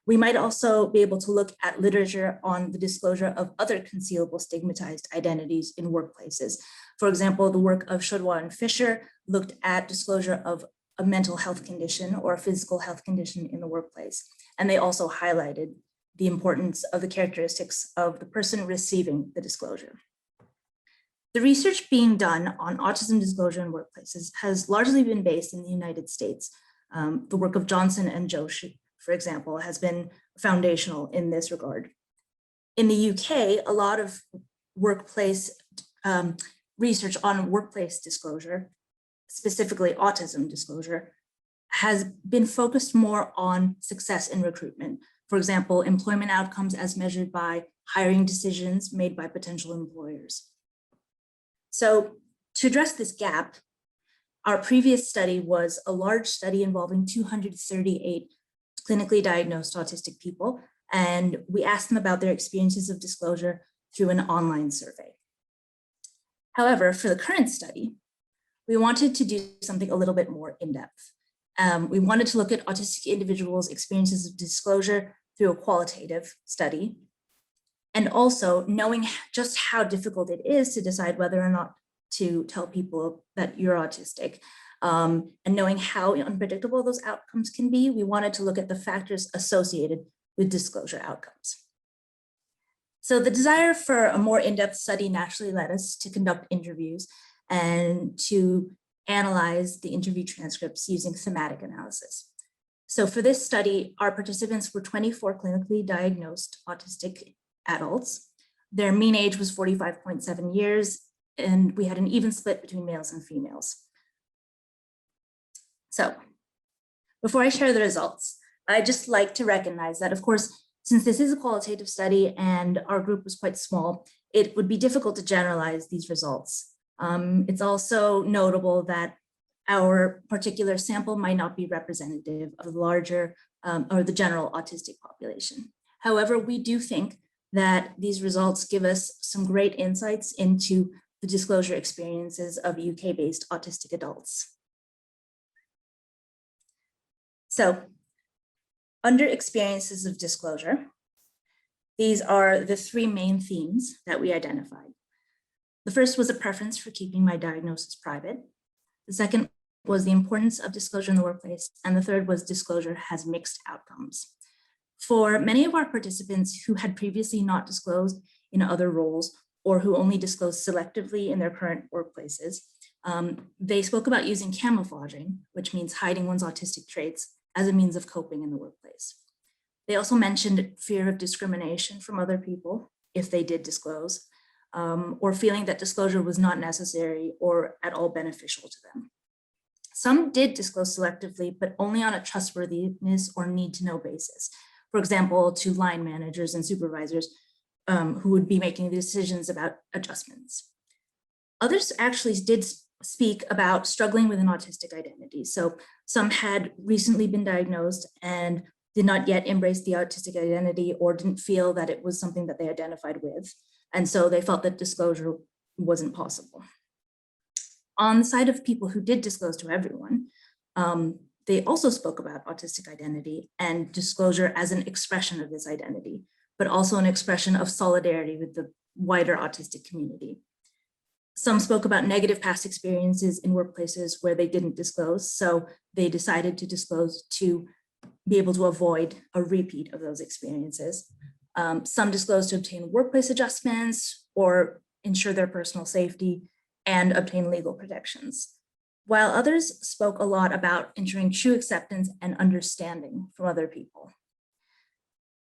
We might also be able to look at literature on the disclosure of other concealable stigmatized identities in workplaces. For example, the work of Chodwa and Fisher looked at disclosure of a mental health condition or a physical health condition in the workplace. And they also highlighted the importance of the characteristics of the person receiving the disclosure. The research being done on autism disclosure in workplaces has largely been based in the United States. The work of Johnson and Joshi, for example, has been foundational in this regard. In the UK, a lot of workplace research on workplace disclosure, specifically autism disclosure, has been focused more on success in recruitment. For example, employment outcomes as measured by hiring decisions made by potential employers. So to address this gap, Our previous study was a large study involving 238 clinically diagnosed autistic people, and we asked them about their experiences of disclosure through an online survey. However, for the current study, we wanted to do something a little bit more in-depth. We wanted to look at autistic individuals' experiences of disclosure through a qualitative study, and also knowing just how difficult it is to decide whether or not to tell people that you're autistic, and knowing how unpredictable those outcomes can be, we wanted to look at the factors associated with disclosure outcomes. So the desire for a more in-depth study naturally led us to conduct interviews and to analyze the interview transcripts using thematic analysis. So for this study, our participants were 24 clinically diagnosed autistic adults. Their mean age was 45.7 years, and we had an even split between males and females. So before I share the results, I'd just like to recognize that, of course, since this is a qualitative study and our group was quite small, it would be difficult to generalize these results. It's also notable that our particular sample might not be representative of the larger or the general autistic population. However, we do think that these results give us some great insights into the disclosure experiences of UK-based autistic adults. So, under experiences of disclosure, these are the three main themes that we identified. The first was a preference for keeping my diagnosis private. The second was the importance of disclosure in the workplace. And the third was disclosure has mixed outcomes. For many of our participants who had previously not disclosed in other roles or who only disclosed selectively in their current workplaces, they spoke about using camouflaging, which means hiding one's autistic traits, as a means of coping in the workplace. They also mentioned fear of discrimination from other people if they did disclose, or feeling that disclosure was not necessary or at all beneficial to them. Some did disclose selectively, but only on a trustworthiness or need to know basis. For example, to line managers and supervisors who would be making decisions about adjustments. Others actually did speak about struggling with an autistic identity. So some had recently been diagnosed and did not yet embrace the autistic identity or didn't feel that it was something that they identified with. And so they felt that disclosure wasn't possible. On the side of people who did disclose to everyone, they also spoke about autistic identity and disclosure as an expression of this identity, but also an expression of solidarity with the wider autistic community. Some spoke about negative past experiences in workplaces where they didn't disclose, so they decided to disclose to be able to avoid a repeat of those experiences. Some disclosed to obtain workplace adjustments or ensure their personal safety and obtain legal protections, while others spoke a lot about ensuring true acceptance and understanding from other people.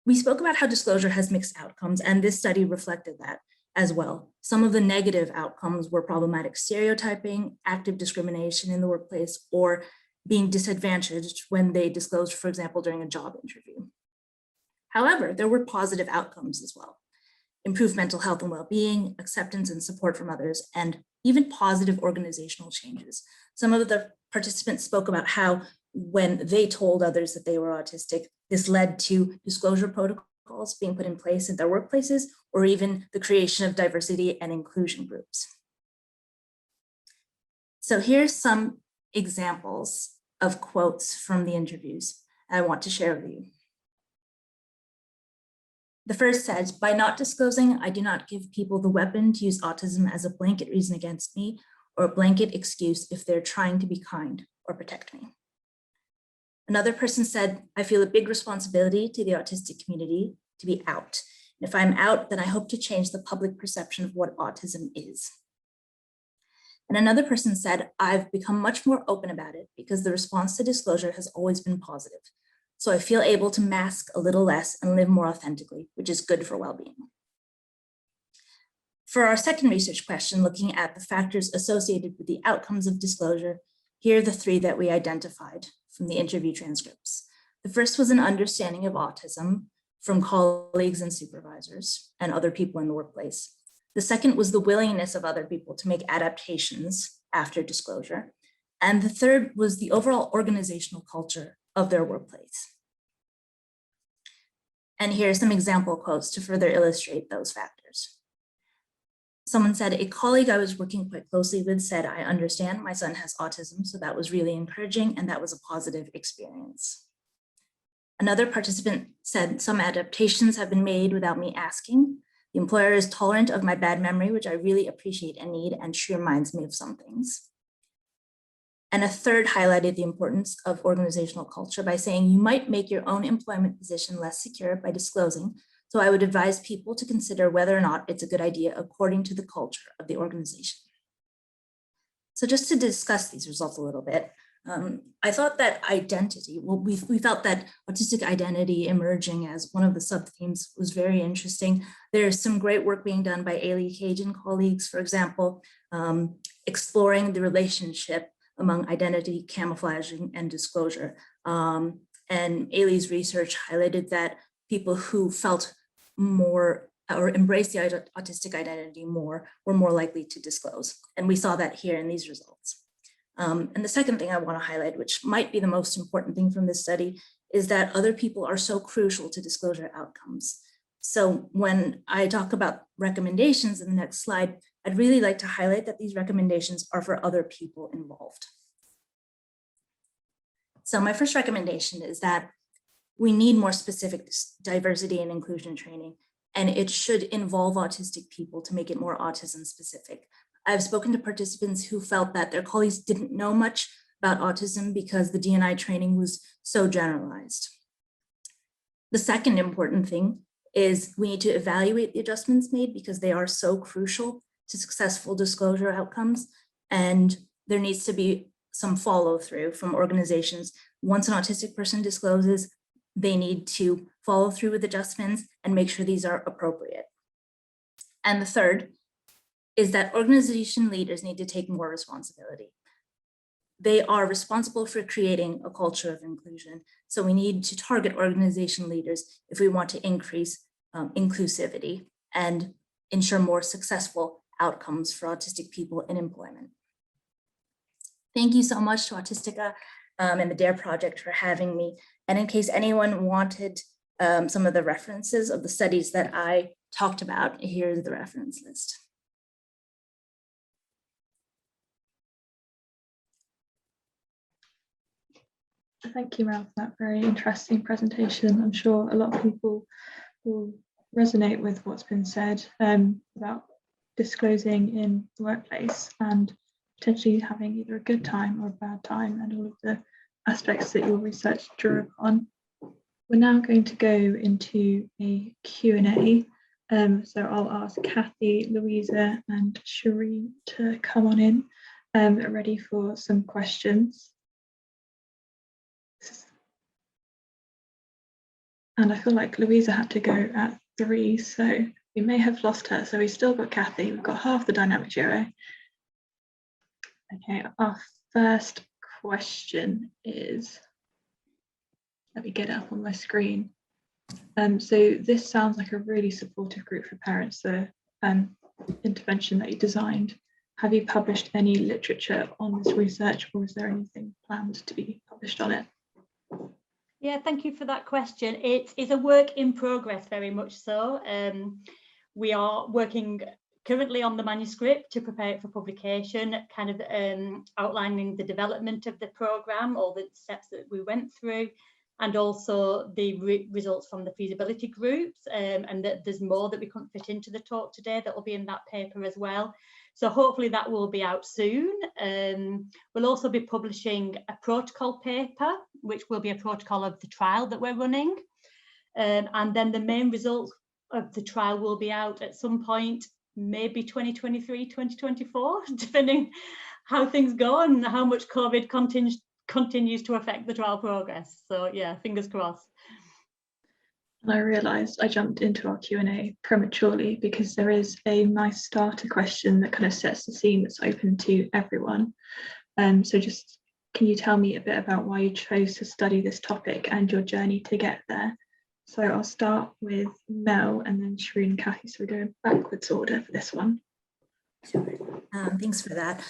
We spoke about how disclosure has mixed outcomes, and this study reflected that as well. Some of the negative outcomes were problematic stereotyping, active discrimination in the workplace, or being disadvantaged when they disclosed, for example, during a job interview. However, there were positive outcomes as well. Improved mental health and well-being, acceptance and support from others, and even positive organizational changes. Some of the participants spoke about how when they told others that they were autistic, this led to disclosure protocols being put in place in their workplaces, or even the creation of diversity and inclusion groups. So here's some examples of quotes from the interviews I want to share with you. The first says, "By not disclosing, I do not give people the weapon to use autism as a blanket reason against me or a blanket excuse if they're trying to be kind or protect me." Another person said, "I feel a big responsibility to the autistic community to be out. And if I'm out, then I hope to change the public perception of what autism is." And another person said, "I've become much more open about it because the response to disclosure has always been positive. So I feel able to mask a little less and live more authentically, which is good for well-being." For our second research question, looking at the factors associated with the outcomes of disclosure, here are the three that we identified from the interview transcripts. The first was an understanding of autism from colleagues and supervisors and other people in the workplace. The second was the willingness of other people to make adaptations after disclosure. And the third was the overall organizational culture of their workplace. And here are some example quotes to further illustrate those factors. Someone said, a colleague I was working quite closely with said, I understand my son has autism, so that was really encouraging and that was a positive experience. Another participant said, some adaptations have been made without me asking. The employer is tolerant of my bad memory, which I really appreciate and need, and she reminds me of some things. And a third highlighted the importance of organizational culture by saying, you might make your own employment position less secure by disclosing, so I would advise people to consider whether or not it's a good idea according to the culture of the organization. So just to discuss these results a little bit, I thought that identity, well, we felt that autistic identity emerging as one of the sub-themes was very interesting. There's some great work being done by Eilidh Cage and colleagues, for example, exploring the relationship among identity, camouflaging, and disclosure. And Eilidh's research highlighted that people who felt more or embraced the autistic identity more were more likely to disclose. And we saw that here in these results. And the second thing I want to highlight, which might be the most important thing from this study, is that other people are so crucial to disclosure outcomes. So when I talk about recommendations in the next slide, I'd really like to highlight that these recommendations are for other people involved. So my first recommendation is that we need more specific diversity and inclusion training, and it should involve autistic people to make it more autism specific. I've spoken to participants who felt that their colleagues didn't know much about autism because the D&I training was so generalized. The second important thing is we need to evaluate the adjustments made because they are so crucial to successful disclosure outcomes, and there needs to be some follow through from organizations. Once an autistic person discloses, they need to follow through with adjustments and make sure these are appropriate. And the third is that organization leaders need to take more responsibility. They are responsible for creating a culture of inclusion. So we need to target organization leaders if we want to increase inclusivity and ensure more successful outcomes for autistic people in employment. Thank you so much to Autistica and the DARE project for having me. And in case anyone wanted some of the references of the studies that I talked about, here's the reference list. Thank you, Mel, for that very interesting presentation. I'm sure a lot of people will resonate with what's been said about disclosing in the workplace and potentially having either a good time or a bad time, and all of the aspects that your research drew upon. We're now going to go into a Q&A. So I'll ask Kathy, Louisa, and Shereen to come on in, ready for some questions. And I feel like Louisa had to go at 3, so we may have lost her. So we've still got Kathy. We've got half the dynamic duo. Okay, our first question is, let me get it up on my screen. So this sounds like a really supportive group for parents, the intervention that you designed. Have you published any literature on this research, or is there anything planned to be published on it? Yeah, thank you for that question. It is a work in progress, very much so. We are working currently on the manuscript to prepare it for publication, kind of outlining the development of the programme, all the steps that we went through, and also the results from the feasibility groups, and that there's more that we couldn't fit into the talk today that will be in that paper as well. So hopefully that will be out soon. We'll also be publishing a protocol paper, which will be a protocol of the trial that we're running. And then the main results of the trial will be out at some point, maybe 2023, 2024, depending how things go and how much COVID continues to affect the trial progress. So yeah, fingers crossed. And I realised I jumped into our Q&A prematurely because there is a nice starter question that kind of sets the scene that's open to everyone. So just, can you tell me a bit about why you chose to study this topic and your journey to get there? So I'll start with Mel and then Shereen and Kathy, so we're going backwards order for this one. Sure. Thanks for that.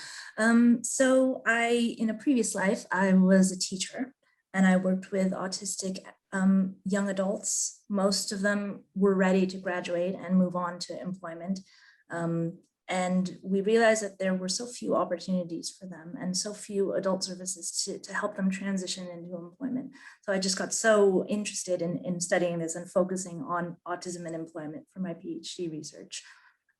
So in a previous life, I was a teacher and I worked with autistic young adults. Most of them were ready to graduate and move on to employment. And we realized that there were so few opportunities for them and so few adult services to help them transition into employment. So I just got so interested in studying this and focusing on autism and employment for my PhD research.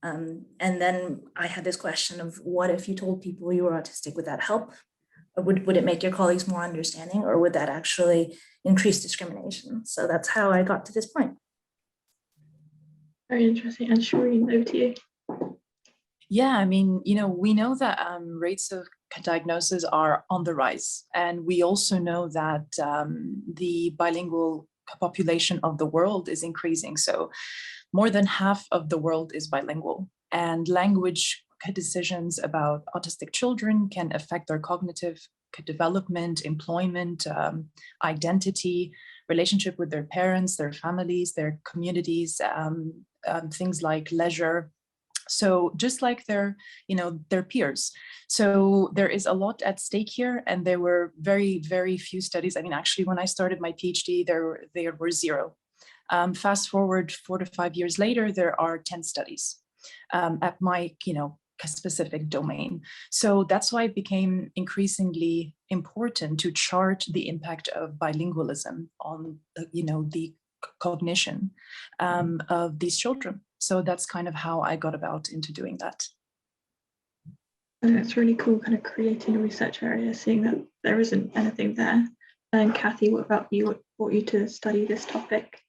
And then I had this question of, what if you told people you were autistic? Would that help? Or would it make your colleagues more understanding, or would that actually increase discrimination? So that's how I got to this point. Very interesting. And Shereen, over to you. Yeah, I mean, we know that rates of diagnosis are on the rise. And we also know that the bilingual population of the world is increasing. So more than half of the world is bilingual, and language decisions about autistic children can affect their cognitive development, employment, identity, relationship with their parents, their families, their communities, things like leisure. So just like their peers. So there is a lot at stake here, and there were very, very few studies. I mean, actually, when I started my PhD, there were zero. Fast forward 4 to 5 years later, there are 10 studies at my specific domain. So that's why it became increasingly important to chart the impact of bilingualism on the cognition of these children. So that's kind of how I got about into doing that. And it's really cool kind of creating a research area, seeing that there isn't anything there. And Kathy, what about you? What brought you to study this topic?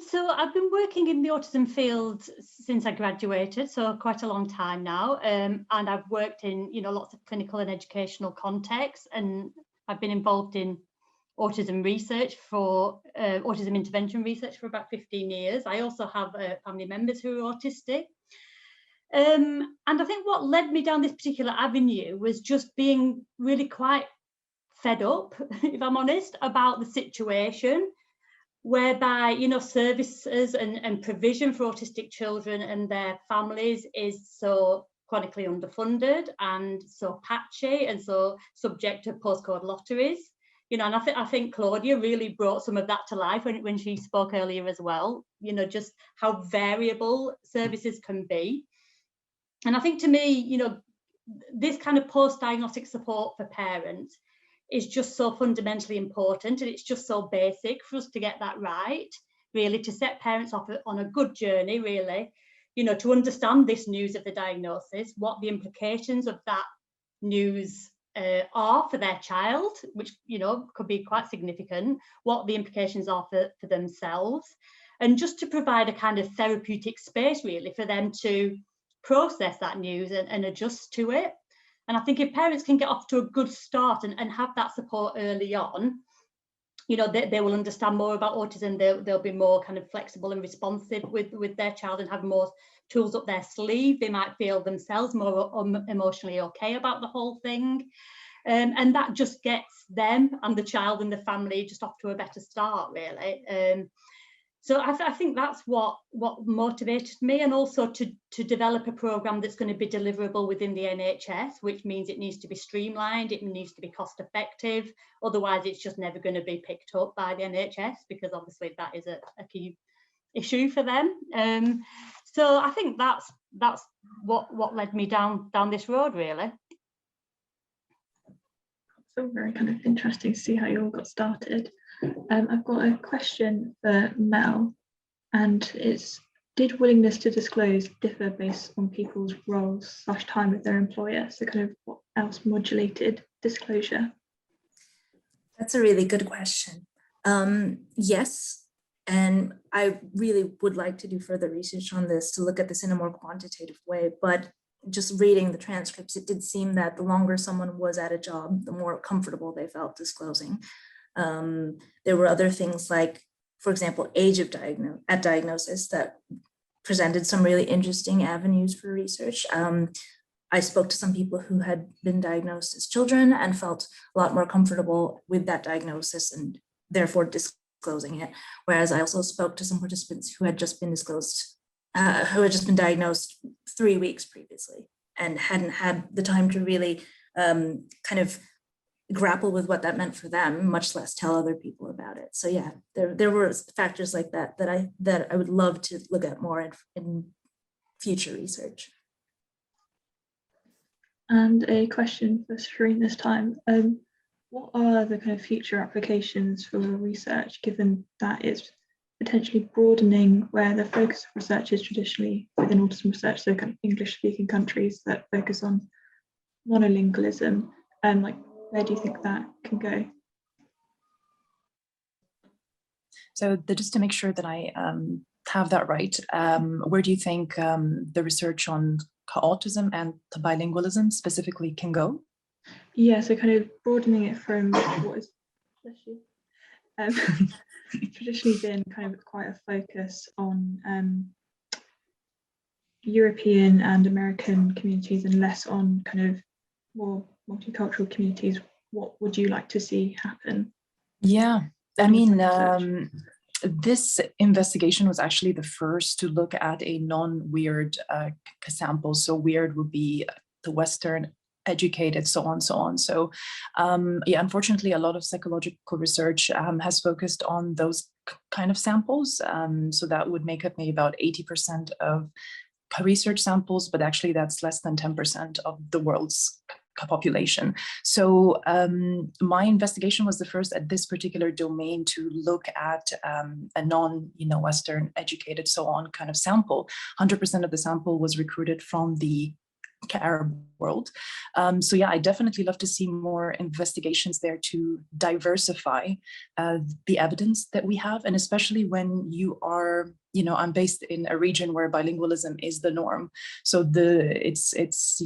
So I've been working in the autism field since I graduated, so quite a long time now. And I've worked in, lots of clinical and educational contexts, and I've been involved in autism research autism intervention research for about 15 years. I also have family members who are autistic. And I think what led me down this particular avenue was just being really quite fed up, if I'm honest, about the situation whereby, services and provision for autistic children and their families is so chronically underfunded and so patchy and so subject to postcode lotteries. And I think Claudia really brought some of that to life when she spoke earlier as well, just how variable services can be. And I think to me, this kind of post-diagnostic support for parents is just so fundamentally important, and it's just so basic for us to get that right, really, to set parents off on a good journey, really, to understand this news of the diagnosis, what the implications of that news are for their child, which could be quite significant, what the implications are for themselves, and just to provide a kind of therapeutic space, really, for them to process that news and adjust to it. And I think if parents can get off to a good start and have that support early on, they will understand more about autism. They'll be more kind of flexible and responsive with their child and have more tools up their sleeve. They might feel themselves more emotionally okay about the whole thing. And that just gets them and the child and the family just off to a better start, really. So I think that's what motivated me, and also to develop a programme that's going to be deliverable within the NHS, which means it needs to be streamlined, it needs to be cost effective, otherwise it's just never going to be picked up by the NHS, because obviously that is a key issue for them. So I think that's what led me down this road, really. So very kind of interesting to see how you all got started. I've got a question for Mel, and it's, did willingness to disclose differ based on people's roles / time with their employer? So kind of what else modulated disclosure? That's a really good question. Yes, and I really would like to do further research on this to look at this in a more quantitative way, but just reading the transcripts, it did seem that the longer someone was at a job, the more comfortable they felt disclosing. There were other things like, for example, age of diagnosis that presented some really interesting avenues for research. I spoke to some people who had been diagnosed as children and felt a lot more comfortable with that diagnosis and therefore disclosing it. Whereas I also spoke to some participants who had just been diagnosed who had just been diagnosed 3 weeks previously and hadn't had the time to really kind of grapple with what that meant for them, much less tell other people about it. So yeah, there were factors like that I would love to look at more in future research. And a question for Shereen this time. What are the kind of future applications for research, given that it's potentially broadening where the focus of research is traditionally within autism research, so kind of English-speaking countries that focus on monolingualism, and like where do you think that can go? So just to make sure that I have that right, where do you think the research on autism and bilingualism specifically can go? Yeah, so kind of broadening it from what is traditionally been kind of quite a focus on European and American communities and less on kind of more multicultural communities. What would you like to see happen? Yeah, I mean, this investigation was actually the first to look at a non-weird sample. So weird would be the Western educated, so on, so on. So yeah, unfortunately, a lot of psychological research has focused on those kind of samples. So that would make up maybe about 80% of research samples, but actually that's less than 10% of the world's population. So my investigation was the first at this particular domain to look at a non-Western educated, so on kind of sample. 100% of the sample was recruited from the Arab world. So yeah, I definitely love to see more investigations there to diversify the evidence that we have, and especially when you are, I'm based in a region where bilingualism is the norm. So it's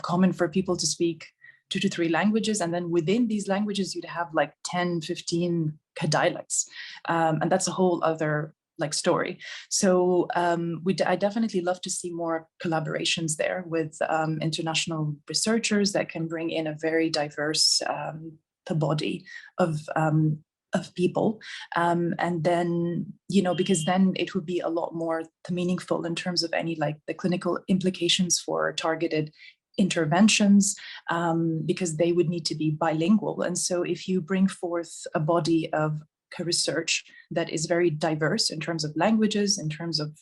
common for people to speak 2 to 3 languages, and then within these languages you'd have like 10, 15 dialects, and that's a whole other story. So I definitely love to see more collaborations there with international researchers that can bring in a very diverse body of people, and then because then it would be a lot more meaningful in terms of any the clinical implications for targeted interventions, because they would need to be bilingual. And so if you bring forth a body of research that is very diverse in terms of languages, in terms of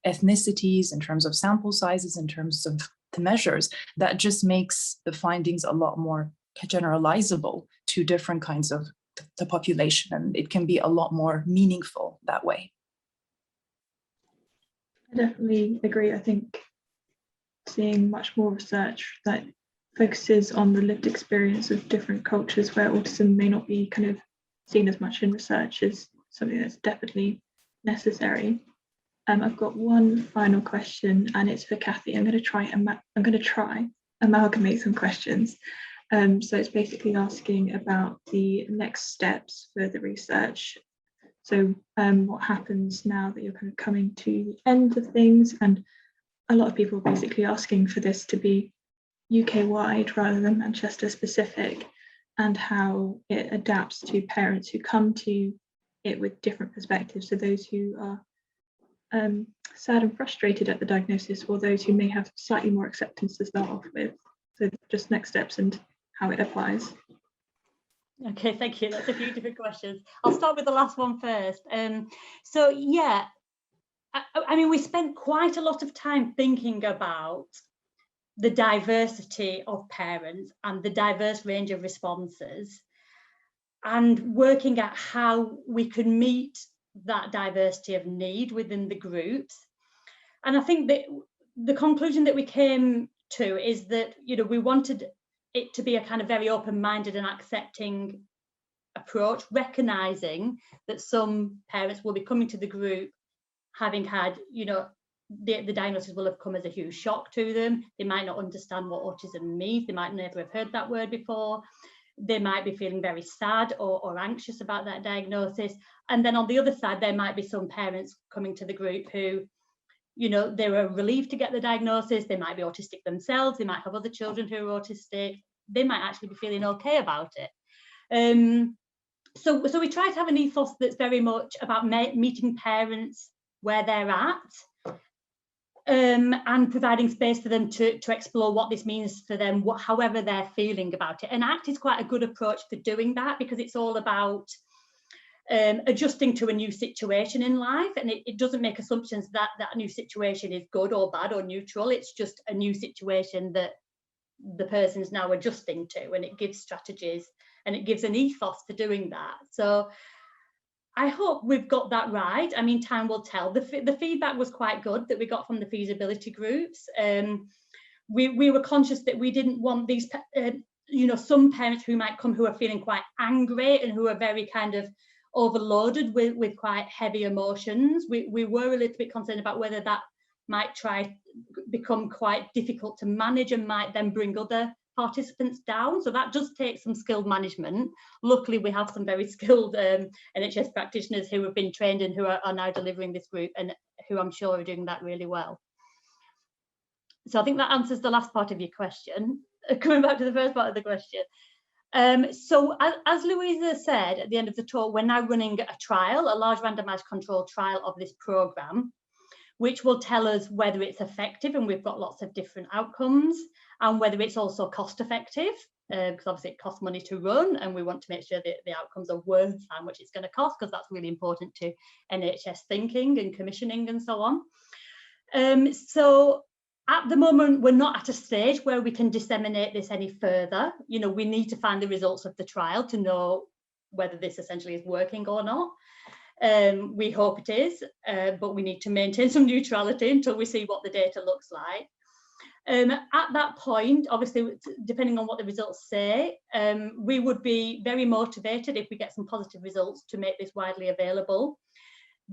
ethnicities, in terms of sample sizes, in terms of the measures, that just makes the findings a lot more generalizable to different kinds of the population, and it can be a lot more meaningful that way. I definitely agree. I think seeing much more research that focuses on the lived experience of different cultures where autism may not be kind of seen as much in research is something that's definitely necessary. I've got one final question, and it's for Kathy. I'm going to try amalgamate some questions. So it's basically asking about the next steps for the research. So what happens now that you're kind of coming to the end of things, and a lot of people are basically asking for this to be UK-wide rather than Manchester-specific, and how it adapts to parents who come to it with different perspectives. So those who are sad and frustrated at the diagnosis, or those who may have slightly more acceptance to start off with. So just next steps and how it applies. Okay, thank you. That's a few different questions. I'll start with the last one first. So yeah, I mean, we spent quite a lot of time thinking about the diversity of parents and the diverse range of responses, and working out how we can meet that diversity of need within the groups. And I think that the conclusion that we came to is that, we wanted it to be a kind of very open-minded and accepting approach, recognizing that some parents will be coming to the group having had, the diagnosis will have come as a huge shock to them. They might not understand what autism means. They might never have heard that word before. They might be feeling very sad or anxious about that diagnosis. And then on the other side, there might be some parents coming to the group who, they were relieved to get the diagnosis. They might be autistic themselves. They might have other children who are autistic. They might actually be feeling okay about it. So we try to have an ethos that's very much about meeting parents where they're at, and providing space for them to explore what this means for them, however they're feeling about it. And ACT is quite a good approach for doing that, because it's all about adjusting to a new situation in life, and it doesn't make assumptions that that new situation is good or bad or neutral. It's just a new situation that the person's now adjusting to, and it gives strategies and it gives an ethos to doing that. So I hope we've got that right. I mean, time will tell. The feedback was quite good that we got from the feasibility groups. We were conscious that we didn't want these, some parents who might come who are feeling quite angry and who are very kind of overloaded with quite heavy emotions. We were a little bit concerned about whether that might become quite difficult to manage and might then bring other participants down. So that does take some skilled management. Luckily, we have some very skilled NHS practitioners who have been trained and who are now delivering this group, and who I'm sure are doing that really well. So I think that answers the last part of your question. Coming back to the first part of the question. So as Louisa said at the end of the talk, we're now running a trial, a large randomised controlled trial of this programme, which will tell us whether it's effective, and we've got lots of different outcomes, and whether it's also cost effective, because obviously it costs money to run, and we want to make sure that the outcomes are worth how much it's going to cost, because that's really important to NHS thinking and commissioning and so on. So at the moment, we're not at a stage where we can disseminate this any further. We need to find the results of the trial to know whether this essentially is working or not. We hope it is, but we need to maintain some neutrality until we see what the data looks like. At that point, obviously, depending on what the results say, we would be very motivated if we get some positive results to make this widely available.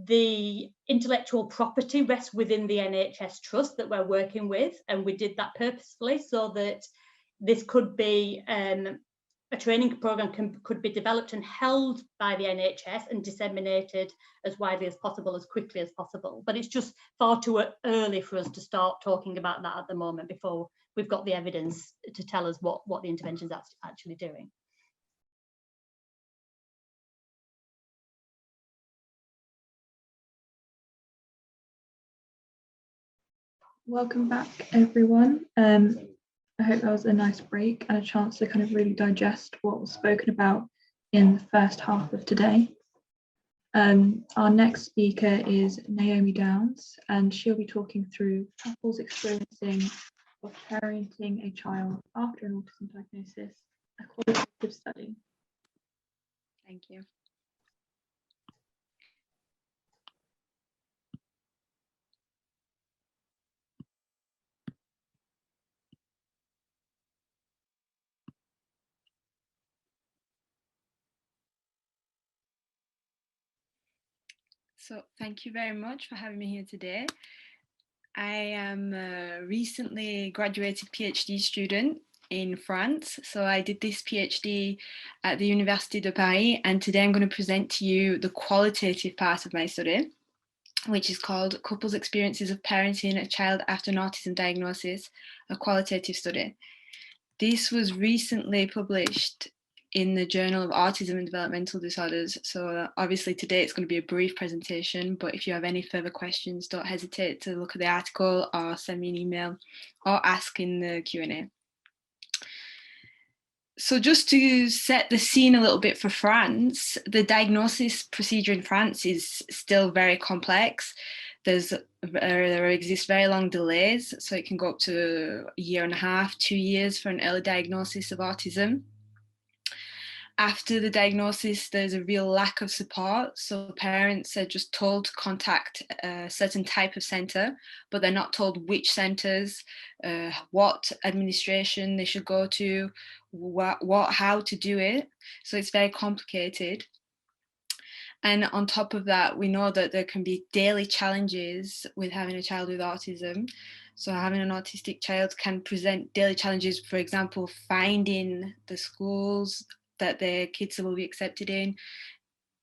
The intellectual property rests within the NHS trust that we're working with, and we did that purposefully so that this could be a training programme could be developed and held by the NHS and disseminated as widely as possible, as quickly as possible. But it's just far too early for us to start talking about that at the moment, before we've got the evidence to tell us what the intervention's actually doing. Welcome back, everyone. I hope that was a nice break and a chance to kind of really digest what was spoken about in the first half of today. Our next speaker is Naomi Downes, and she'll be talking through couples experiencing of parenting a child after an autism diagnosis, a qualitative study. Thank you. So thank you very much for having me here today. I am a recently graduated PhD student in France. So I did this PhD at the Université de Paris, and today I'm going to present to you the qualitative part of my study, which is called Couples Experiences of Parenting a Child After an Autism Diagnosis, a Qualitative Study. This was recently published in the Journal of Autism and Developmental Disorders. So obviously today it's going to be a brief presentation, but if you have any further questions, don't hesitate to look at the article or send me an email or ask in the Q&A. So just to set the scene a little bit for France, the diagnosis procedure in France is still very complex. There exist very long delays, so it can go up to a year and a half, 2 years for an early diagnosis of autism. After the diagnosis, there's a real lack of support. So parents are just told to contact a certain type of centre, but they're not told which centres, what administration they should go to, how to do it. So it's very complicated. And on top of that, we know that there can be daily challenges with having a child with autism. So having an autistic child can present daily challenges, for example, finding the schools that their kids will be accepted in.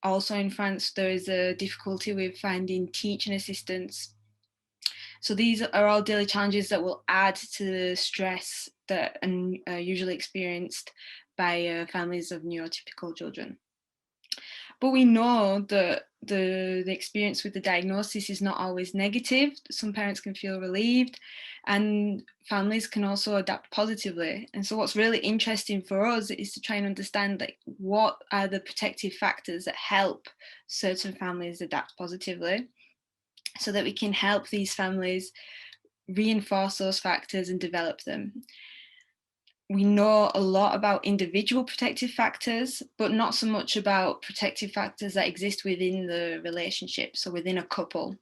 Also in France, there is a difficulty with finding teaching assistants. So these are all daily challenges that will add to the stress that are usually experienced by families of neurotypical children. But we know that the experience with the diagnosis is not always negative. Some parents can feel relieved, and families can also adapt positively. And so what's really interesting for us is to try and understand, like, what are the protective factors that help certain families adapt positively, so that we can help these families reinforce those factors and develop them. We know a lot about individual protective factors, but not so much about protective factors that exist within the relationship, so within a couple,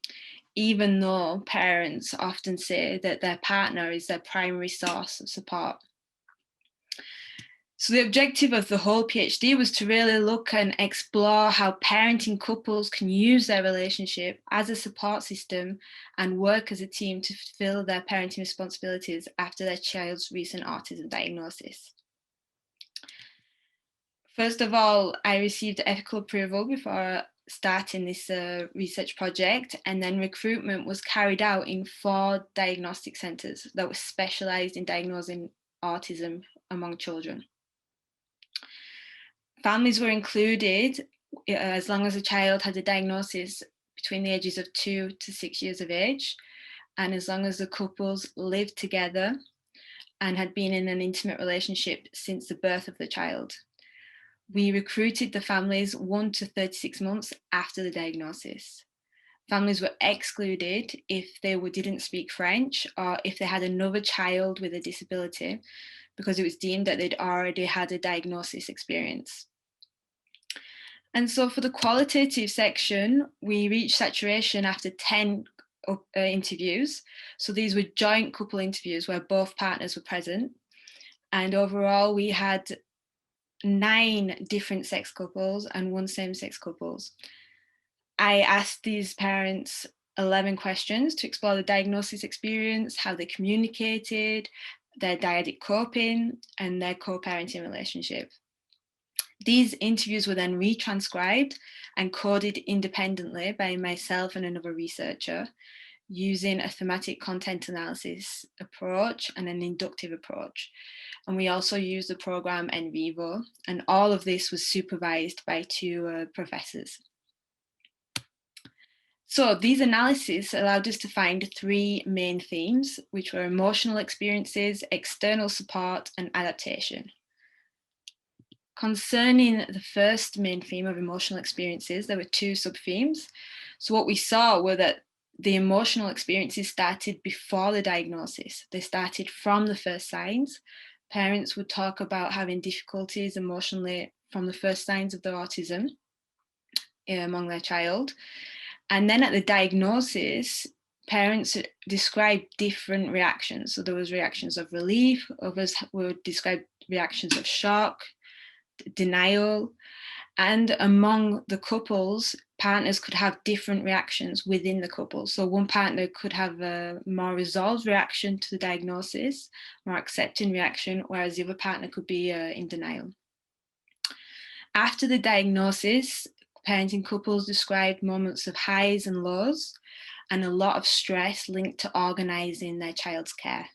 even though parents often say that their partner is their primary source of support. So the objective of the whole PhD was to really look and explore how parenting couples can use their relationship as a support system and work as a team to fulfill their parenting responsibilities after their child's recent autism diagnosis. First of all, I received ethical approval before starting this research project, and then recruitment was carried out in 4 diagnostic centres that were specialised in diagnosing autism among children. Families were included as long as a child had a diagnosis between the ages of 2 to 6 years of age, and as long as the couples lived together and had been in an intimate relationship since the birth of the child. We recruited the families 1 to 36 months after the diagnosis. Families were excluded if they didn't speak French or if they had another child with a disability, because it was deemed that they'd already had a diagnosis experience. And so for the qualitative section, we reached saturation after 10 interviews. So these were joint couple interviews where both partners were present. And overall, we had 9 different sex couples and 1 same-sex couples. I asked these parents 11 questions to explore the diagnosis experience, how they communicated, their dyadic coping, and their co-parenting relationship. These interviews were then retranscribed and coded independently by myself and another researcher using a thematic content analysis approach and an inductive approach. And we also used the program NVivo, and all of this was supervised by 2 professors. So these analyses allowed us to find 3 main themes, which were emotional experiences, external support, and adaptation. Concerning the first main theme of emotional experiences, there were 2 sub-themes. So what we saw were that the emotional experiences started before the diagnosis. They started from the first signs. Parents would talk about having difficulties emotionally from the first signs of their autism among their child. And then at the diagnosis, parents described different reactions. So there was reactions of relief, others would describe reactions of shock, denial, and among the couples, partners could have different reactions within the couple. So one partner could have a more resolved reaction to the diagnosis, more accepting reaction, whereas the other partner could be in denial. After the diagnosis, parenting couples described moments of highs and lows and a lot of stress linked to organising their child's care.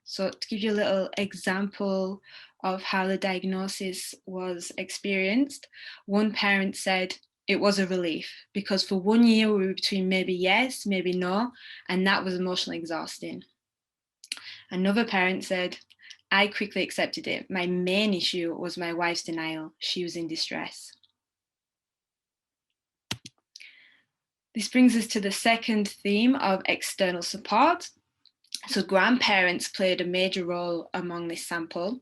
So to give you a little example of how the diagnosis was experienced, one parent said it was a relief because for 1 year we were between maybe yes, maybe no, and that was emotionally exhausting. Another parent said, I quickly accepted it. My main issue was my wife's denial. She was in distress. This brings us to the second theme of external support. So grandparents played a major role among this sample.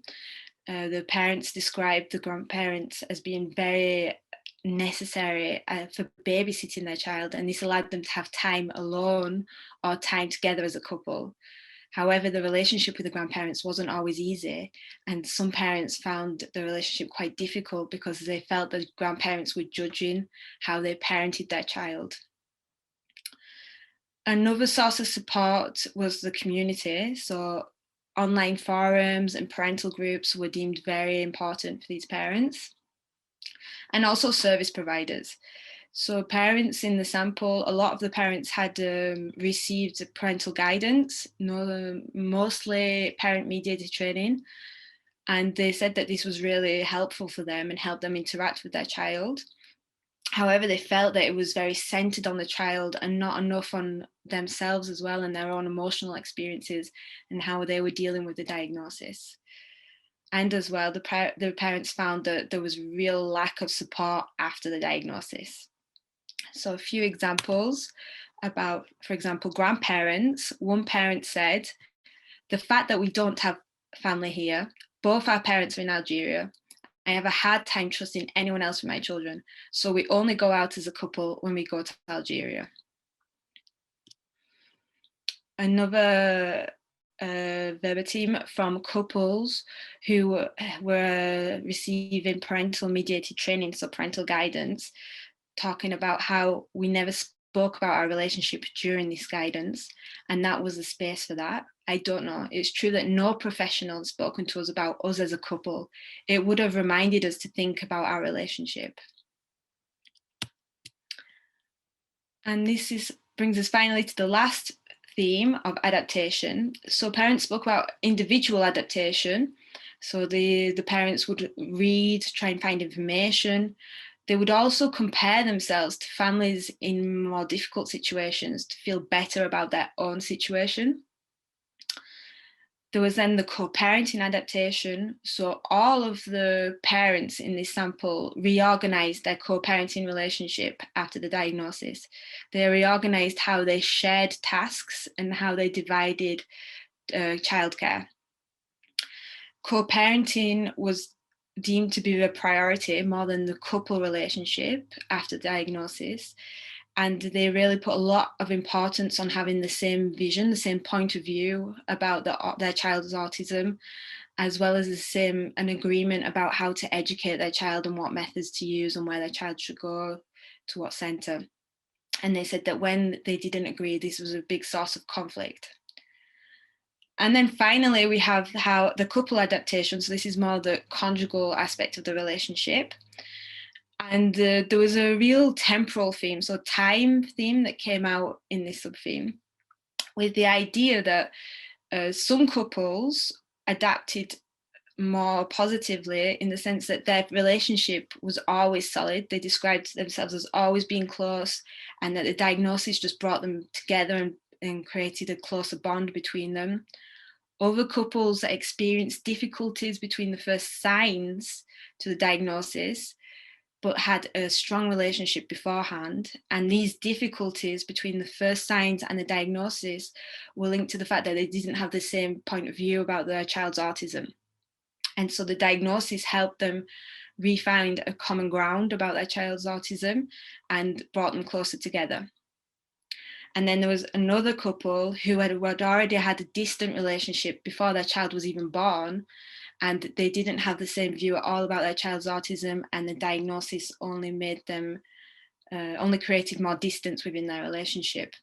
The parents described the grandparents as being very necessary for babysitting their child, and this allowed them to have time alone or time together as a couple. However, the relationship with the grandparents wasn't always easy, and some parents found the relationship quite difficult because they felt that grandparents were judging how they parented their child. Another source of support was the community. So online forums and parental groups were deemed very important for these parents, and also service providers. So parents in the sample, a lot of the parents had received parental guidance, mostly parent mediated training, And they said that this was really helpful for them and helped them interact with their child. However, they felt that it was very centered on the child and not enough on themselves as well, and their own emotional experiences and how they were dealing with the diagnosis. And as well, the parents found that there was real lack of support after the diagnosis. So a few examples about, for example, grandparents. One parent said, "The fact that we don't have family here, both our parents are in Algeria. I have a hard time trusting anyone else with my children. So we only go out as a couple when we go to Algeria." Another verbatim from couples who were receiving parental mediated training, so parental guidance, talking about how we never spoke about our relationship during this guidance, and that was the space for that. I don't know. It's true that no professional has spoken to us about us as a couple. It would have reminded us to think about our relationship. And this brings us finally to the last theme of adaptation. So parents spoke about individual adaptation. So the parents would read, try and find information. They would also compare themselves to families in more difficult situations to feel better about their own situation. There was then the co-parenting adaptation. So all of the parents in this sample reorganized their co-parenting relationship after the diagnosis. They reorganized how they shared tasks and how they divided childcare. Co-parenting was deemed to be a priority more than the couple relationship after diagnosis. And they really put a lot of importance on having the same vision, the same point of view about their child's autism, as well as an agreement about how to educate their child and what methods to use and where their child should go to what centre. And they said that when they didn't agree, this was a big source of conflict. And then finally, we have how the couple adaptation. So this is more the conjugal aspect of the relationship. And there was a real temporal theme, so time theme that came out in this sub-theme, with the idea that some couples adapted more positively in the sense that their relationship was always solid. They described themselves as always being close, and that the diagnosis just brought them together and created a closer bond between them. Other couples that experienced difficulties between the first signs to the diagnosis but had a strong relationship beforehand. And these difficulties between the first signs and the diagnosis were linked to the fact that they didn't have the same point of view about their child's autism. And so the diagnosis helped them re-find a common ground about their child's autism and brought them closer together. And then there was another couple who had already had a distant relationship before their child was even born, and they didn't have the same view at all about their child's autism, and the diagnosis only made them, only created more distance within their relationship.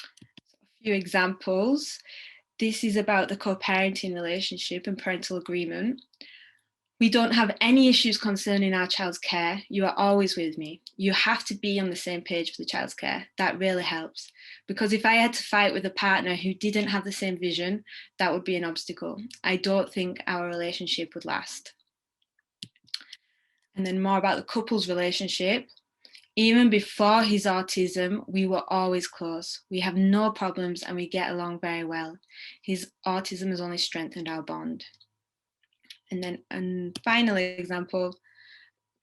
A few examples. This is about the co-parenting relationship and parental agreement. "We don't have any issues concerning our child's care. You are always with me. You have to be on the same page for the child's care. That really helps. Because if I had to fight with a partner who didn't have the same vision, that would be an obstacle. I don't think our relationship would last." And then more about the couple's relationship. "Even before his autism, we were always close. We have no problems and we get along very well. His autism has only strengthened our bond." And then a final example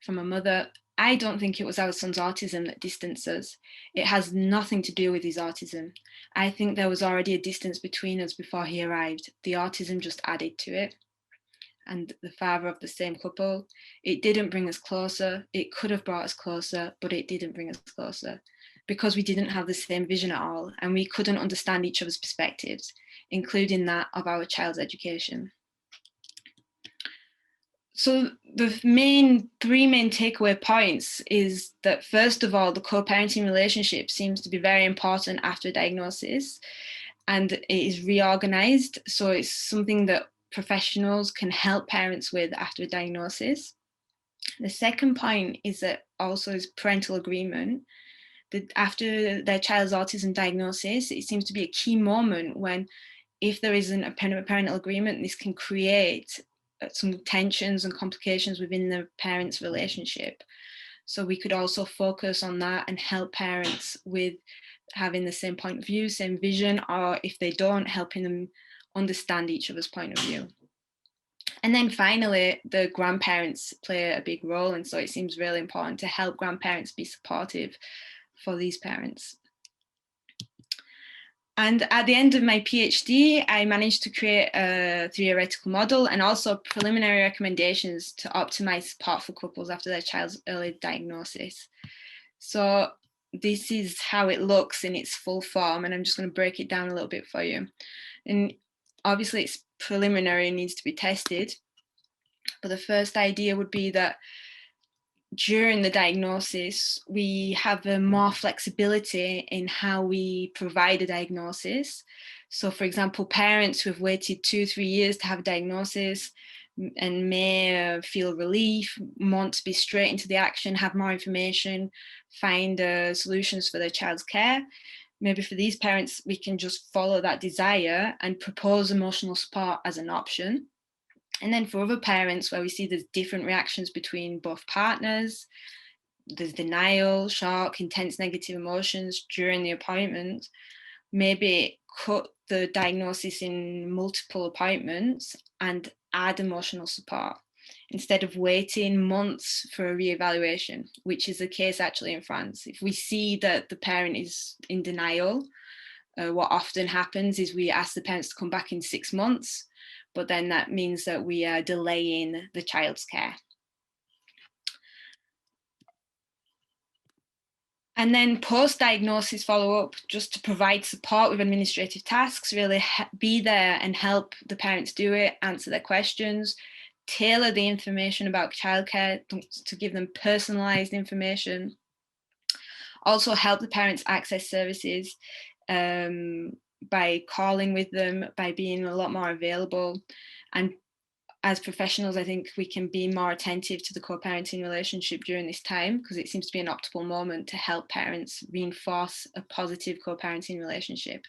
from a mother: "I don't think it was our son's autism that distanced us. It has nothing to do with his autism. I think there was already a distance between us before he arrived. The autism just added to it." And the father of the same couple: "It didn't bring us closer. It could have brought us closer, but it didn't bring us closer because we didn't have the same vision at all, and we couldn't understand each other's perspectives, including that of our child's education." So the three main takeaway points is that, first of all, the co-parenting relationship seems to be very important after diagnosis, and it is reorganized. So it's something that professionals can help parents with after a diagnosis. The second point is that also is parental agreement. That after their child's autism diagnosis, it seems to be a key moment when, if there isn't a parental agreement, this can create some tensions and complications within the parents' relationship. So we could also focus on that and help parents with having the same point of view, same vision, or if they don't, helping them understand each other's point of view. And then finally, the grandparents play a big role. And so it seems really important to help grandparents be supportive for these parents. And at the end of my PhD, I managed to create a theoretical model and also preliminary recommendations to optimize support for couples after their child's early diagnosis. So this is how it looks in its full form, and I'm just going to break it down a little bit for you. And obviously it's preliminary and needs to be tested. But the first idea would be that during the diagnosis, we have more flexibility in how we provide a diagnosis. So for example, parents who have waited 2-3 years to have a diagnosis and may feel relief, want to be straight into the action, have more information, find solutions for their child's care. Maybe for these parents, we can just follow that desire and propose emotional support as an option. And then for other parents, where we see there's different reactions between both partners, there's denial, shock, intense negative emotions during the appointment, maybe cut the diagnosis in multiple appointments and add emotional support instead of waiting months for a reevaluation, which is the case actually in France. If we see that the parent is in denial, what often happens is we ask the parents to come back in 6 months, but then that means that we are delaying the child's care. And then post-diagnosis follow-up, just to provide support with administrative tasks, really be there and help the parents do it, answer their questions, tailor the information about childcare to give them personalised information. Also help the parents access services by calling with them, by being a lot more available. And as professionals, I think we can be more attentive to the co-parenting relationship during this time, because it seems to be an optimal moment to help parents reinforce a positive co-parenting relationship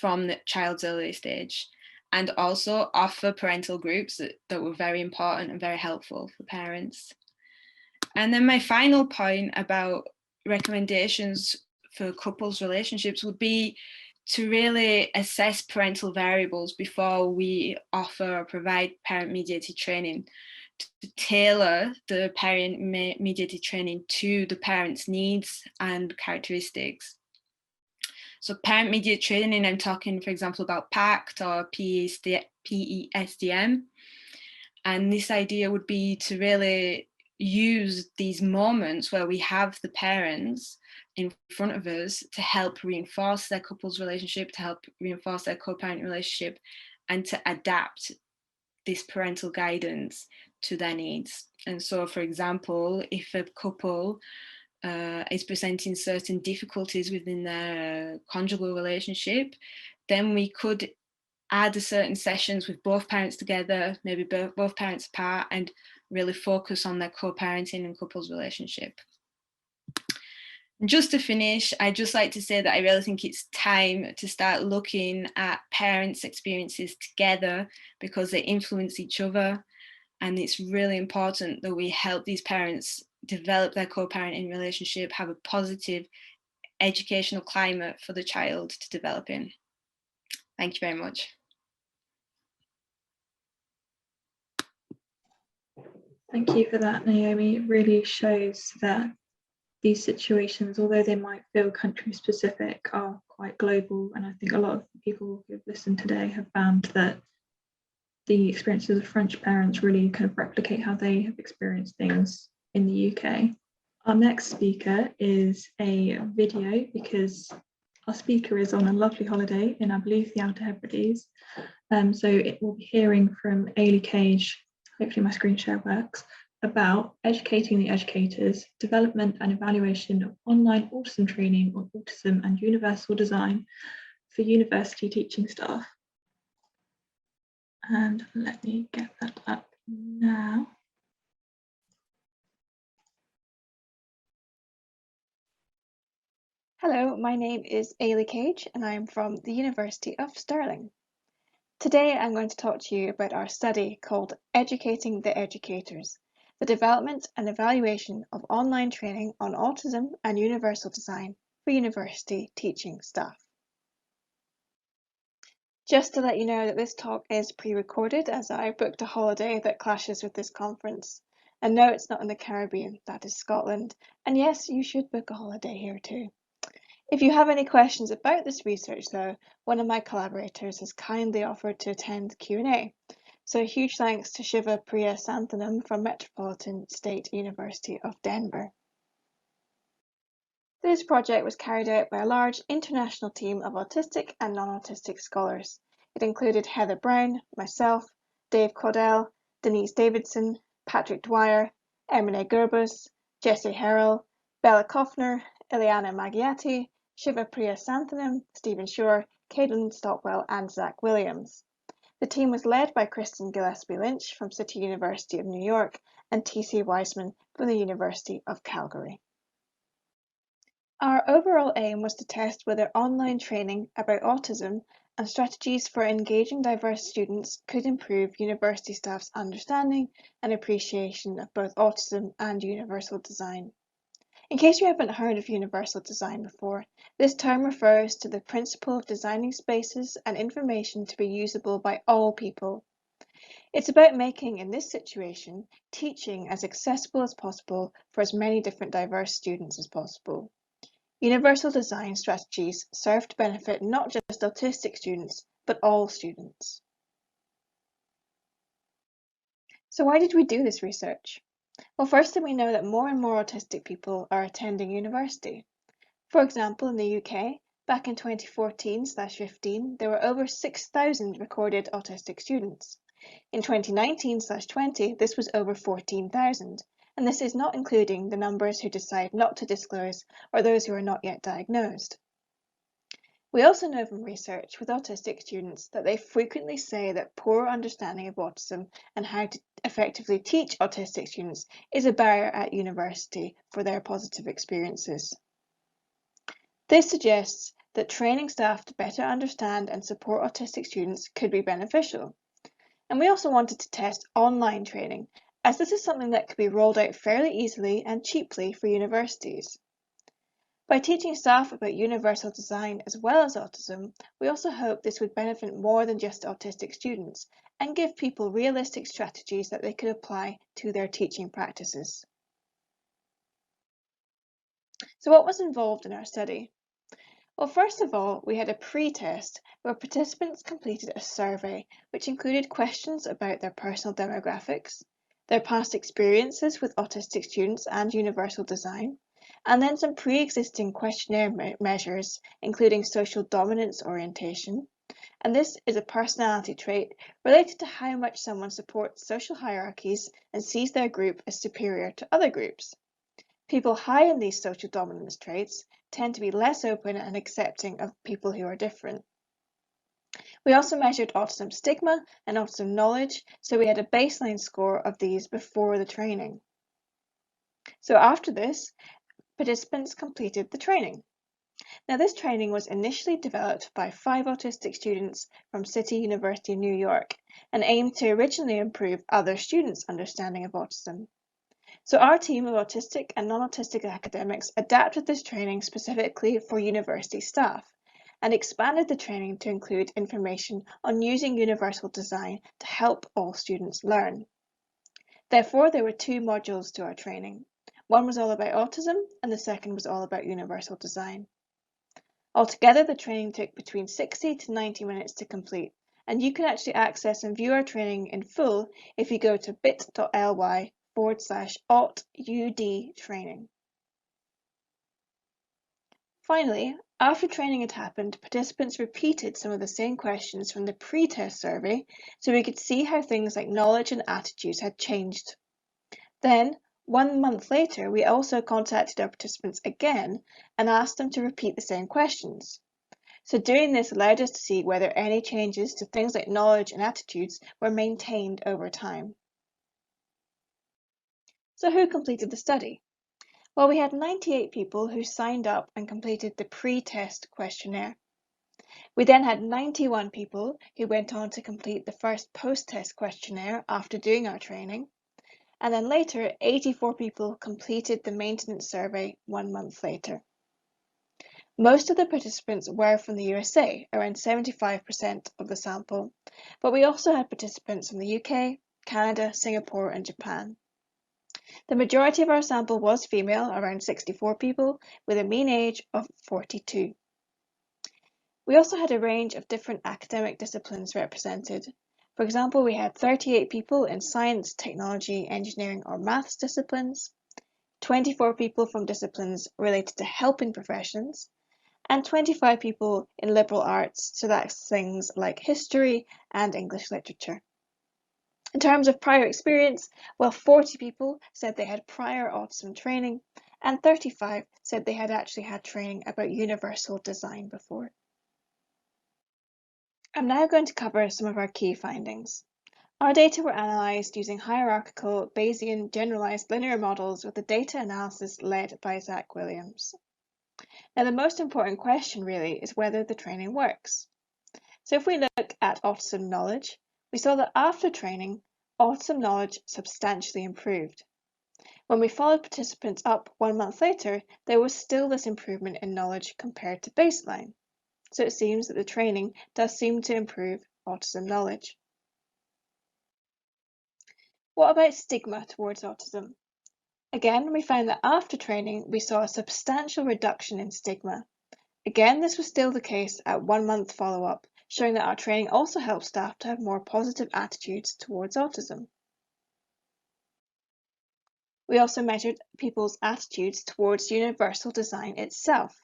from the child's early stage, and also offer parental groups that were very important and very helpful for parents. And then my final point about recommendations for couples relationships would be to really assess parental variables before we offer or provide parent-mediated training, to tailor the parent-mediated training to the parent's needs and characteristics. So parent-mediated training, I'm talking, for example, about PACT or PESDM. And this idea would be to really use these moments where we have the parents in front of us to help reinforce their couple's relationship, to help reinforce their co-parent relationship, and to adapt this parental guidance to their needs. And so, for example, if a couple is presenting certain difficulties within their conjugal relationship, then we could add certain sessions with both parents together, maybe both parents apart, and really focus on their co-parenting and couples relationship. And just to finish, I'd just like to say that I really think it's time to start looking at parents' experiences together, because they influence each other. And it's really important that we help these parents develop their co-parenting relationship, have a positive educational climate for the child to develop in. Thank you very much. Thank you for that, Naomi. It really shows that these situations, although they might feel country specific, are quite global. And I think a lot of people who've listened today have found that the experiences of French parents really kind of replicate how they have experienced things in the UK. Our next speaker is a video, because our speaker is on a lovely holiday in, I believe, the Outer Hebrides. So it will be hearing from Eilidh Cage, hopefully my screen share works, about educating the educators, development and evaluation of online autism training on autism and universal design for university teaching staff. And let me get that up now. Hello, my name is Eilidh Cage and I'm from the University of Stirling. Today I'm going to talk to you about our study called Educating the Educators, the development and evaluation of online training on autism and universal design for university teaching staff. Just to let you know that this talk is pre-recorded as I booked a holiday that clashes with this conference. And no, it's not in the Caribbean, that is Scotland. And yes, you should book a holiday here too. If you have any questions about this research though, one of my collaborators has kindly offered to attend Q&A. So a huge thanks to Shiva Priya Santhanam from Metropolitan State University of Denver. This project was carried out by a large international team of autistic and non-autistic scholars. It included Heather Brown, myself, Dave Caudell, Denise Davidson, Patrick Dwyer, Emine Gurbus, Jesse Harrell, Bella Koffner, Ileana Maggiati, Shiva Priya Santhanam, Stephen Shore, Caitlin Stockwell and Zach Williams. The team was led by Kristen Gillespie Lynch from City University of New York and T.C. Weissman from the University of Calgary. Our overall aim was to test whether online training about autism and strategies for engaging diverse students could improve university staff's understanding and appreciation of both autism and universal design. In case you haven't heard of universal design before, this term refers to the principle of designing spaces and information to be usable by all people. It's about making, in this situation, teaching as accessible as possible for as many different diverse students as possible. Universal design strategies serve to benefit not just autistic students, but all students. So why did we do this research? Well, firstly, we know that more and more autistic people are attending university. For example, in the UK, back in 2014/15, there were over 6,000 recorded autistic students. In 2019/20, this was over 14,000. And this is not including the numbers who decide not to disclose or those who are not yet diagnosed. We also know from research with autistic students that they frequently say that poor understanding of autism and how to effectively teach autistic students is a barrier at university for their positive experiences. This suggests that training staff to better understand and support autistic students could be beneficial. And we also wanted to test online training, as this is something that could be rolled out fairly easily and cheaply for universities. By teaching staff about universal design as well as autism, we also hope this would benefit more than just autistic students and give people realistic strategies that they could apply to their teaching practices. So what was involved in our study? Well, first of all, we had a pre-test where participants completed a survey which included questions about their personal demographics, their past experiences with autistic students and universal design, and then some pre-existing questionnaire measures, including social dominance orientation. And this is a personality trait related to how much someone supports social hierarchies and sees their group as superior to other groups. People high in these social dominance traits tend to be less open and accepting of people who are different. We also measured autism stigma and autism knowledge, so we had a baseline score of these before the training. So after this, participants completed the training. Now, this training was initially developed by 5 autistic students from City University of New York and aimed to originally improve other students' understanding of autism. So our team of autistic and non-autistic academics adapted this training specifically for university staff and expanded the training to include information on using universal design to help all students learn. Therefore, there were 2 modules to our training. One was all about autism and the second was all about universal design. Altogether, the training took between 60 to 90 minutes to complete, and you can actually access and view our training in full if you go to bit.ly/aut-ud training. Finally, after training had happened, participants repeated some of the same questions from the pre-test survey so we could see how things like knowledge and attitudes had changed. Then, 1 month later, we also contacted our participants again and asked them to repeat the same questions. So doing this allowed us to see whether any changes to things like knowledge and attitudes were maintained over time. So who completed the study? Well, we had 98 people who signed up and completed the pre-test questionnaire. We then had 91 people who went on to complete the first post-test questionnaire after doing our training, and then later 84 people completed the maintenance survey 1 month later. Most of the participants were from the USA, around 75% of the sample, but we also had participants from the UK, Canada, Singapore and Japan. The majority of our sample was female, around 64 people, with a mean age of 42. We also had a range of different academic disciplines represented. For example, we had 38 people in science, technology, engineering or maths disciplines, 24 people from disciplines related to helping professions, and 25 people in liberal arts, so that's things like history and English literature. In terms of prior experience, well, 40 people said they had prior autism training, and 35 said they had actually had training about universal design before. I'm now going to cover some of our key findings. Our data were analysed using hierarchical Bayesian generalised linear models with the data analysis led by Zach Williams. Now, the most important question really is whether the training works. So if we look at autism knowledge, we saw that after training, autism knowledge substantially improved. When we followed participants up 1 month later, there was still this improvement in knowledge compared to baseline. So it seems that the training does seem to improve autism knowledge. What about stigma towards autism? Again, we found that after training, we saw a substantial reduction in stigma. Again, this was still the case at 1 month follow-up, showing that our training also helps staff to have more positive attitudes towards autism. We also measured people's attitudes towards universal design itself.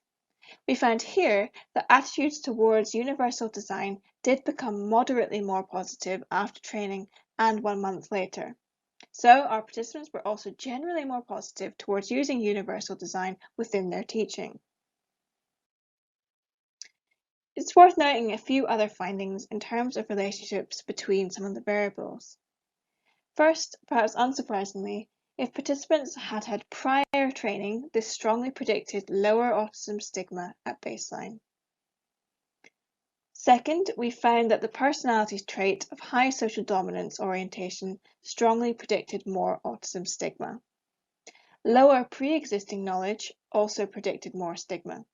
We found here that attitudes towards universal design did become moderately more positive after training and 1 month later. So our participants were also generally more positive towards using universal design within their teaching. It's worth noting a few other findings in terms of relationships between some of the variables. First, perhaps unsurprisingly, if participants had had prior training, this strongly predicted lower autism stigma at baseline. Second, we found that the personality trait of high social dominance orientation strongly predicted more autism stigma. Lower pre-existing knowledge also predicted more stigma.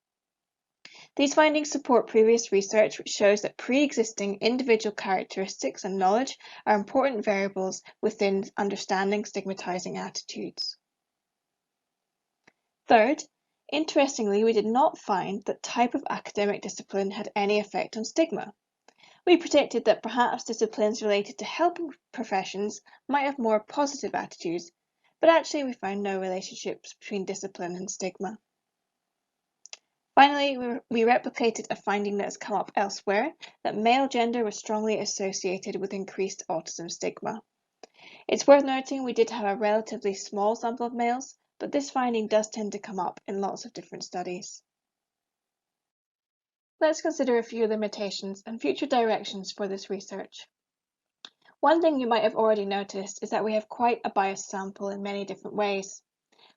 These findings support previous research which shows that pre-existing individual characteristics and knowledge are important variables within understanding stigmatizing attitudes. Third, interestingly, we did not find that type of academic discipline had any effect on stigma. We predicted that perhaps disciplines related to helping professions might have more positive attitudes, but actually we found no relationships between discipline and stigma. Finally, we replicated a finding that has come up elsewhere, that male gender was strongly associated with increased autism stigma. It's worth noting we did have a relatively small sample of males, but this finding does tend to come up in lots of different studies. Let's consider a few limitations and future directions for this research. One thing you might have already noticed is that we have quite a biased sample in many different ways.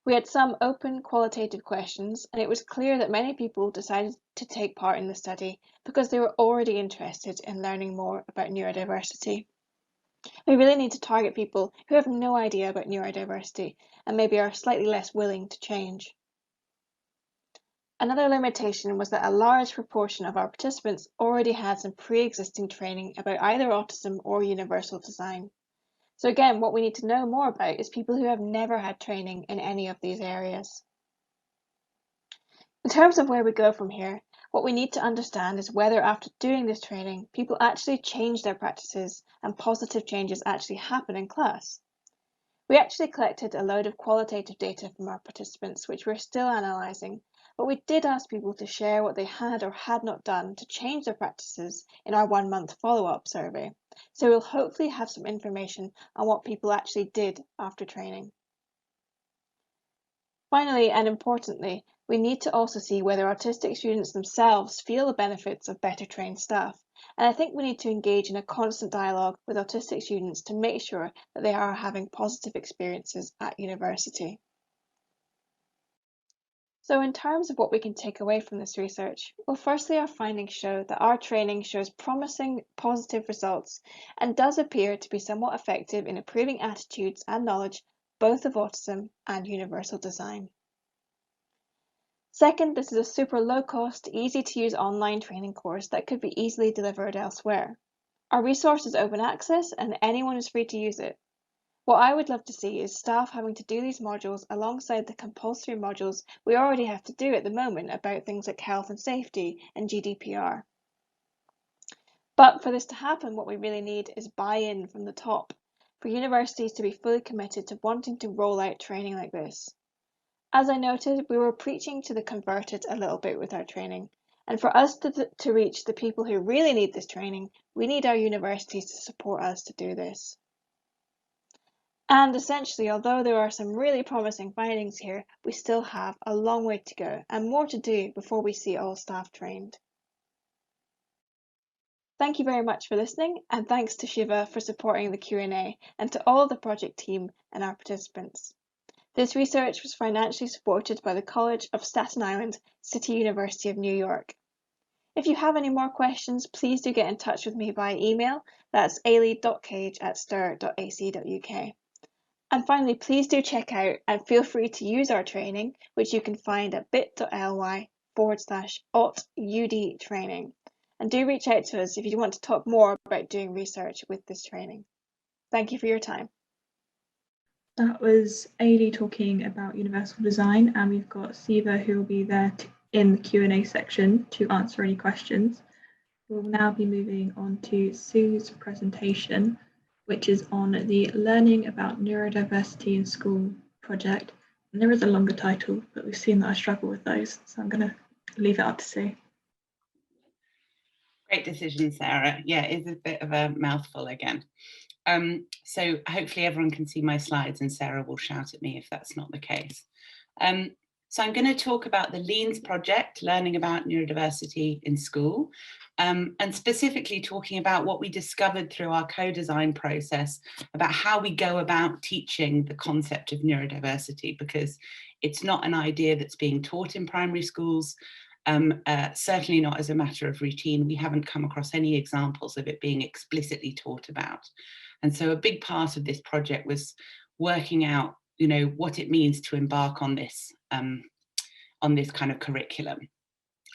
We had some open qualitative questions, and it was clear that many people decided to take part in the study because they were already interested in learning more about neurodiversity. We really need to target people who have no idea about neurodiversity and maybe are slightly less willing to change. Another limitation was that a large proportion of our participants already had some pre-existing training about either autism or universal design. So again, what we need to know more about is people who have never had training in any of these areas. In terms of where we go from here, what we need to understand is whether after doing this training, people actually change their practices and positive changes actually happen in class. We actually collected a load of qualitative data from our participants, which we're still analysing, but we did ask people to share what they had or had not done to change their practices in our 1 month follow-up survey. So we'll hopefully have some information on what people actually did after training. Finally, and importantly, we need to also see whether autistic students themselves feel the benefits of better trained staff. And I think we need to engage in a constant dialogue with autistic students to make sure that they are having positive experiences at university. So in terms of what we can take away from this research, well, firstly, our findings show that our training shows promising positive results and does appear to be somewhat effective in improving attitudes and knowledge, both of autism and universal design. Second, this is a super low cost, easy to use online training course that could be easily delivered elsewhere. Our resource is open access and anyone is free to use it. What I would love to see is staff having to do these modules alongside the compulsory modules we already have to do at the moment about things like health and safety and GDPR. But for this to happen, what we really need is buy-in from the top, for universities to be fully committed to wanting to roll out training like this. As I noted, we were preaching to the converted a little bit with our training, and for us to reach the people who really need this training, we need our universities to support us to do this. And essentially, although there are some really promising findings here, we still have a long way to go and more to do before we see all staff trained. Thank you very much for listening, and thanks to Shiva for supporting the Q&A and to all the project team and our participants. This research was financially supported by the College of Staten Island, City University of New York. If you have any more questions, please do get in touch with me by email. That's eilidh.cage@stir.ac.uk. And finally, please do check out and feel free to use our training, which you can find at bit.ly/aut-UD training. And do reach out to us if you want to talk more about doing research with this training. Thank you for your time. That was Eilidh talking about universal design, and we've got Siva who will be there in the Q&A section to answer any questions. We'll now be moving on to Sue's presentation, which is on the Learning About Neurodiversity in School project. And there is a longer title, but we've seen that I struggle with those, so I'm going to leave it up to Sue. Great decision, Sarah. Yeah, it's a bit of a mouthful again. So hopefully everyone can see my slides and Sarah will shout at me if that's not the case. So I'm going to talk about the LEANS project, Learning About Neurodiversity in School, and specifically talking about what we discovered through our co-design process about how we go about teaching the concept of neurodiversity, because it's not an idea that's being taught in primary schools, certainly not as a matter of routine. We haven't come across any examples of it being explicitly taught about. And so a big part of this project was working out, what it means to embark on this kind of curriculum.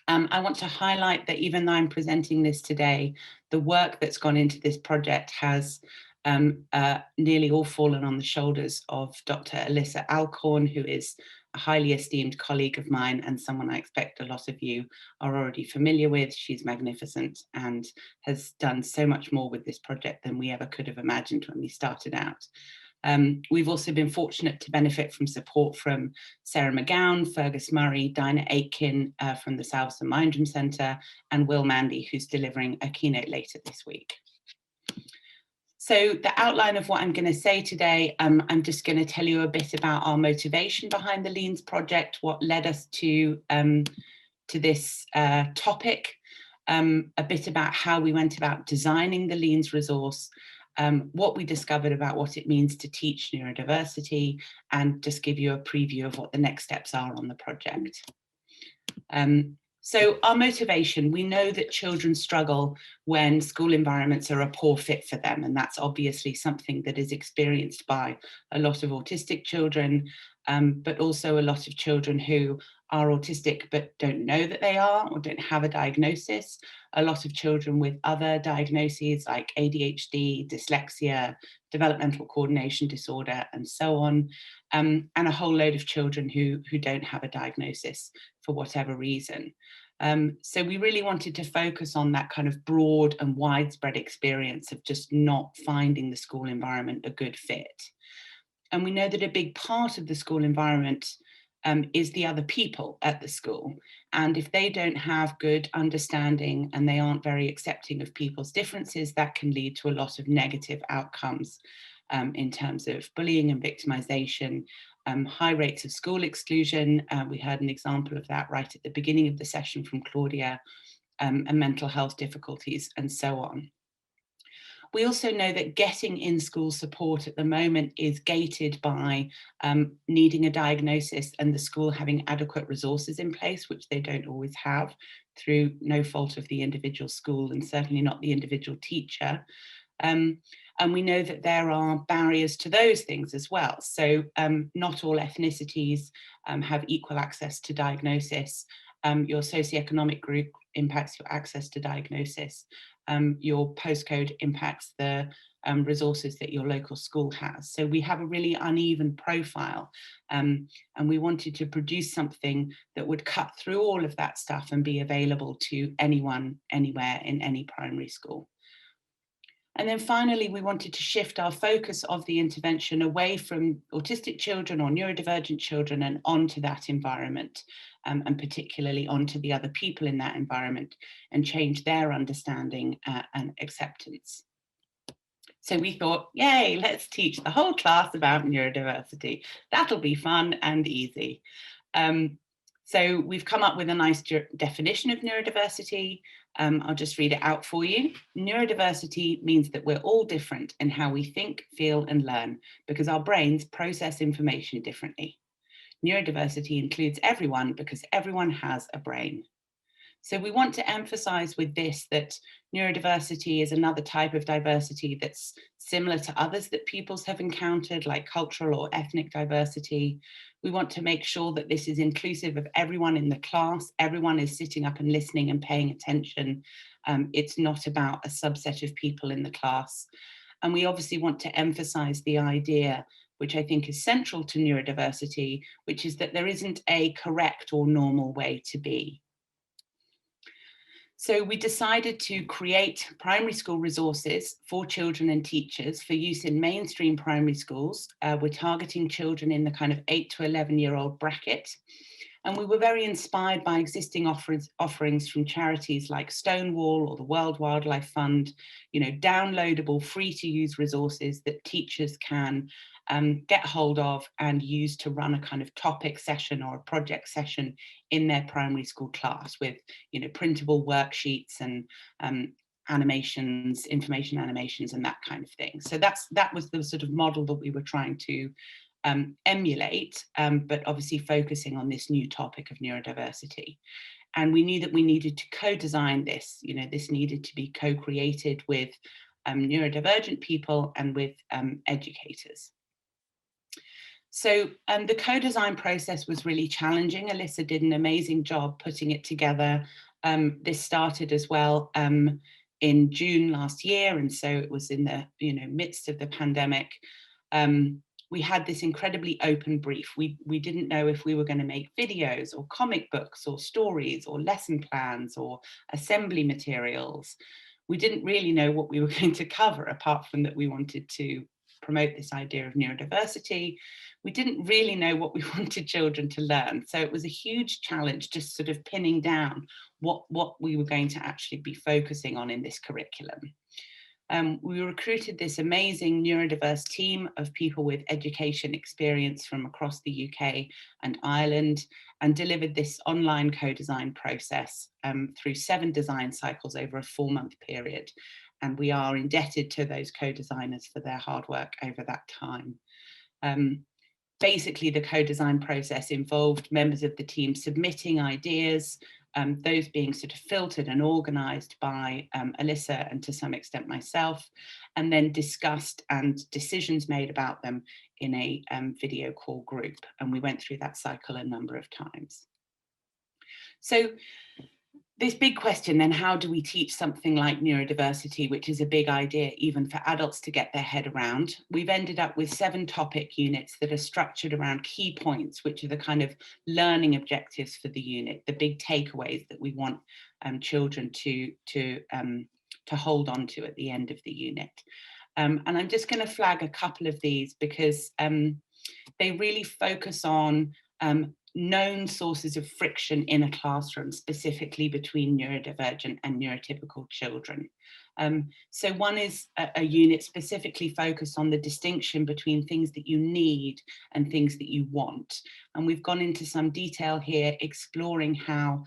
I want to highlight that even though I'm presenting this today, the work that's gone into this project has nearly all fallen on the shoulders of Dr. Alyssa Alcorn, who is a highly esteemed colleague of mine and someone I expect a lot of you are already familiar with. She's magnificent and has done so much more with this project than we ever could have imagined when we started out. We've also been fortunate to benefit from support from Sarah McGowan, Fergus Murray, Dinah Aitken from the Salveson Mindrum Centre, and Will Mandy, who's delivering a keynote later this week. So the outline of what I'm going to say today, I'm just going to tell you a bit about our motivation behind the LEANS project, what led us to this topic, a bit about how we went about designing the LEANS resource, what we discovered about what it means to teach neurodiversity, and just give you a preview of what the next steps are on the project. So our motivation, we know that children struggle when school environments are a poor fit for them, and that's obviously something that is experienced by a lot of autistic children, but also a lot of children who are autistic but don't know that they are or don't have a diagnosis, a lot of children with other diagnoses like ADHD, dyslexia, developmental coordination disorder, and so on, and a whole load of children who don't have a diagnosis for whatever reason. So we really wanted to focus on that kind of broad and widespread experience of just not finding the school environment a good fit. And we know that a big part of the school environment is the other people at the school. And if they don't have good understanding and they aren't very accepting of people's differences, that can lead to a lot of negative outcomes in terms of bullying and victimization, high rates of school exclusion. We heard an example of that right at the beginning of the session from Claudia, and mental health difficulties and so on. We also know that getting in-school support at the moment is gated by needing a diagnosis and the school having adequate resources in place, which they don't always have through no fault of the individual school and certainly not the individual teacher. And we know that there are barriers to those things as well. So not all ethnicities have equal access to diagnosis. Your socioeconomic group impacts your access to diagnosis. Your postcode impacts the resources that your local school has. So we have a really uneven profile, and we wanted to produce something that would cut through all of that stuff and be available to anyone, anywhere, in any primary school. And then finally, we wanted to shift our focus of the intervention away from autistic children or neurodivergent children and onto that environment, and particularly onto the other people in that environment, and change their understanding and acceptance. So we thought, yay, let's teach the whole class about neurodiversity. That'll be fun and easy. So we've come up with a nice definition of neurodiversity. I'll just read it out for you. Neurodiversity means that we're all different in how we think, feel, and learn because our brains process information differently. Neurodiversity includes everyone because everyone has a brain. So we want to emphasize with this that neurodiversity is another type of diversity that's similar to others that pupils have encountered, like cultural or ethnic diversity. We want to make sure that this is inclusive of everyone in the class. Everyone is sitting up and listening and paying attention. It's not about a subset of people in the class. And we obviously want to emphasize the idea, which I think is central to neurodiversity, which is that there isn't a correct or normal way to be. So we decided to create primary school resources for children and teachers for use in mainstream primary schools. We're targeting children in the kind of 8 to 11-year-old bracket. And we were very inspired by existing offerings from charities like Stonewall or the World Wildlife Fund, downloadable, free to use resources that teachers can get hold of and use to run a kind of topic session or a project session in their primary school class with, printable worksheets and animations, information animations and that kind of thing. So that was the sort of model that we were trying to emulate, but obviously focusing on this new topic of neurodiversity. And we knew that we needed to co-design this, this needed to be co-created with neurodivergent people and with educators. So the co-design process was really challenging. Alyssa did an amazing job putting it together. This started as well in June last year, and so it was in the midst of the pandemic. We had this incredibly open brief. We didn't know if we were going to make videos or comic books or stories or lesson plans or assembly materials. We didn't really know what we were going to cover, apart from that we wanted to promote this idea of neurodiversity. We didn't really know what we wanted children to learn. So it was a huge challenge just sort of pinning down what we were going to actually be focusing on in this curriculum. We recruited this amazing neurodiverse team of people with education experience from across the UK and Ireland, and delivered this online co-design process through 7 design cycles over a 4-month period. And we are indebted to those co-designers for their hard work over that time. Basically, the co-design process involved members of the team submitting ideas, those being sort of filtered and organised by Alyssa and to some extent myself, and then discussed and decisions made about them in a video call group. And we went through that cycle a number of times. So this big question then, how do we teach something like neurodiversity, which is a big idea even for adults to get their head around? We've ended up with 7 topic units that are structured around key points, which are the kind of learning objectives for the unit, the big takeaways that we want children to hold on to at the end of the unit. And I'm just going to flag a couple of these because they really focus on known sources of friction in a classroom, specifically between neurodivergent and neurotypical children. So one is a unit specifically focused on the distinction between things that you need and things that you want. And we've gone into some detail here exploring how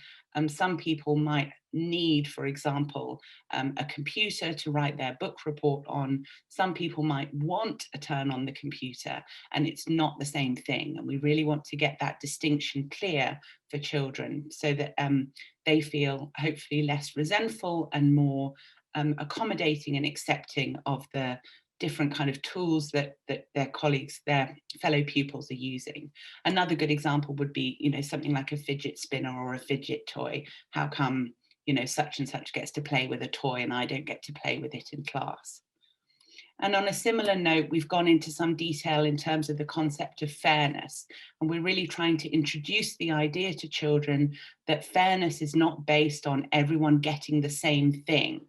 Some people might need, for example, a computer to write their book report on. Some people might want a turn on the computer, and it's not the same thing. And we really want to get that distinction clear for children so that they feel hopefully less resentful and more accommodating and accepting of the different kind of tools that their colleagues, their fellow pupils are using. Another good example would be, something like a fidget spinner or a fidget toy. How come, such and such gets to play with a toy and I don't get to play with it in class? And on a similar note, we've gone into some detail in terms of the concept of fairness. And we're really trying to introduce the idea to children that fairness is not based on everyone getting the same thing.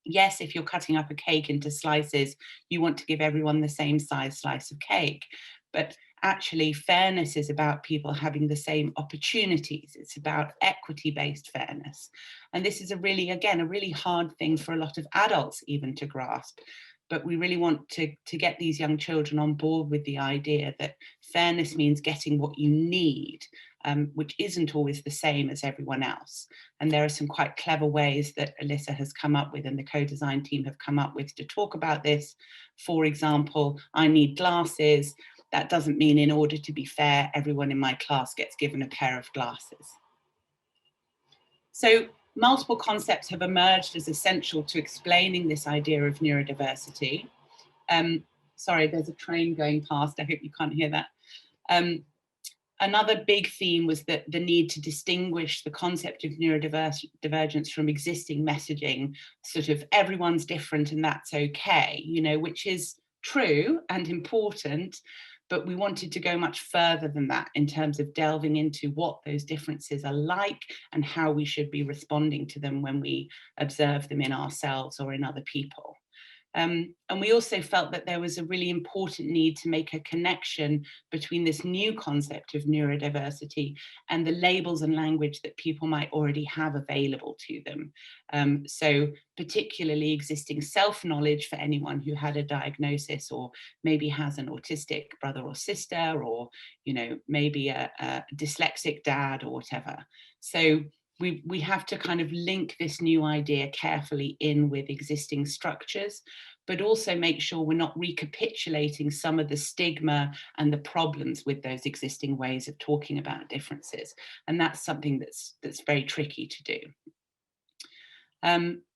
Yes, if you're cutting up a cake into slices, you want to give everyone the same size slice of cake. But actually, fairness is about people having the same opportunities. It's about equity-based fairness. And this is a really hard thing for a lot of adults even to grasp. But we really want to get these young children on board with the idea that fairness means getting what you need, which isn't always the same as everyone else. And there are some quite clever ways that Alyssa has come up with and the co-design team have come up with to talk about this. For example, I need glasses. That doesn't mean in order to be fair, everyone in my class gets given a pair of glasses. So multiple concepts have emerged as essential to explaining this idea of neurodiversity. Sorry, there's a train going past. I hope you can't hear that. Another big theme was that the need to distinguish the concept of neurodivergence from existing messaging, sort of everyone's different and that's okay, which is true and important, but we wanted to go much further than that in terms of delving into what those differences are like and how we should be responding to them when we observe them in ourselves or in other people. And we also felt that there was a really important need to make a connection between this new concept of neurodiversity and the labels and language that people might already have available to them. So particularly existing self-knowledge for anyone who had a diagnosis or maybe has an autistic brother or sister, or maybe a dyslexic dad or whatever. So we have to kind of link this new idea carefully in with existing structures, but also make sure we're not recapitulating some of the stigma and the problems with those existing ways of talking about differences. And that's something that's very tricky to do.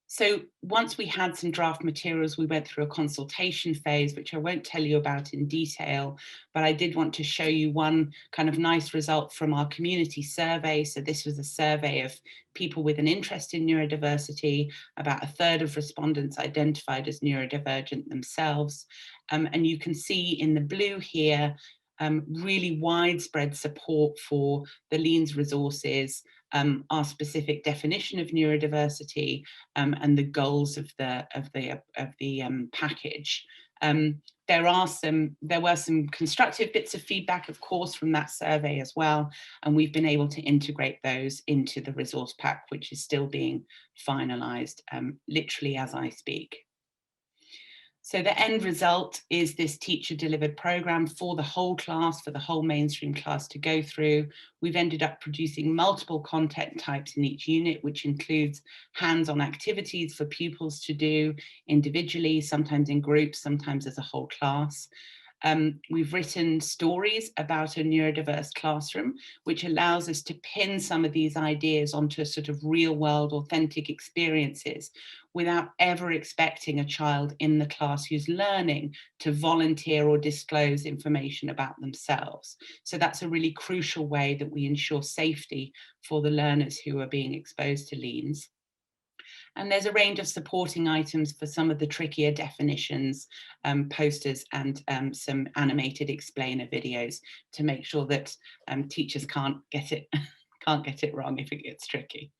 So once we had some draft materials, we went through a consultation phase, which I won't tell you about in detail, but I did want to show you one kind of nice result from our community survey. So this was a survey of people with an interest in neurodiversity. About a third of respondents identified as neurodivergent themselves. And you can see in the blue here, really widespread support for the LEANS resources, our specific definition of neurodiversity, and the goals of the package. There were some constructive bits of feedback, of course, from that survey as well, and we've been able to integrate those into the resource pack, which is still being finalised literally as I speak. So the end result is this teacher-delivered programme for the whole class, for the whole mainstream class to go through. We've ended up producing multiple content types in each unit, which includes hands-on activities for pupils to do individually, sometimes in groups, sometimes as a whole class. We've written stories about a neurodiverse classroom, which allows us to pin some of these ideas onto sort of real world, authentic experiences without ever expecting a child in the class who's learning to volunteer or disclose information about themselves. So that's a really crucial way that we ensure safety for the learners who are being exposed to LEANS. And there's a range of supporting items for some of the trickier definitions, posters, and some animated explainer videos to make sure that teachers can't get it wrong if it gets tricky.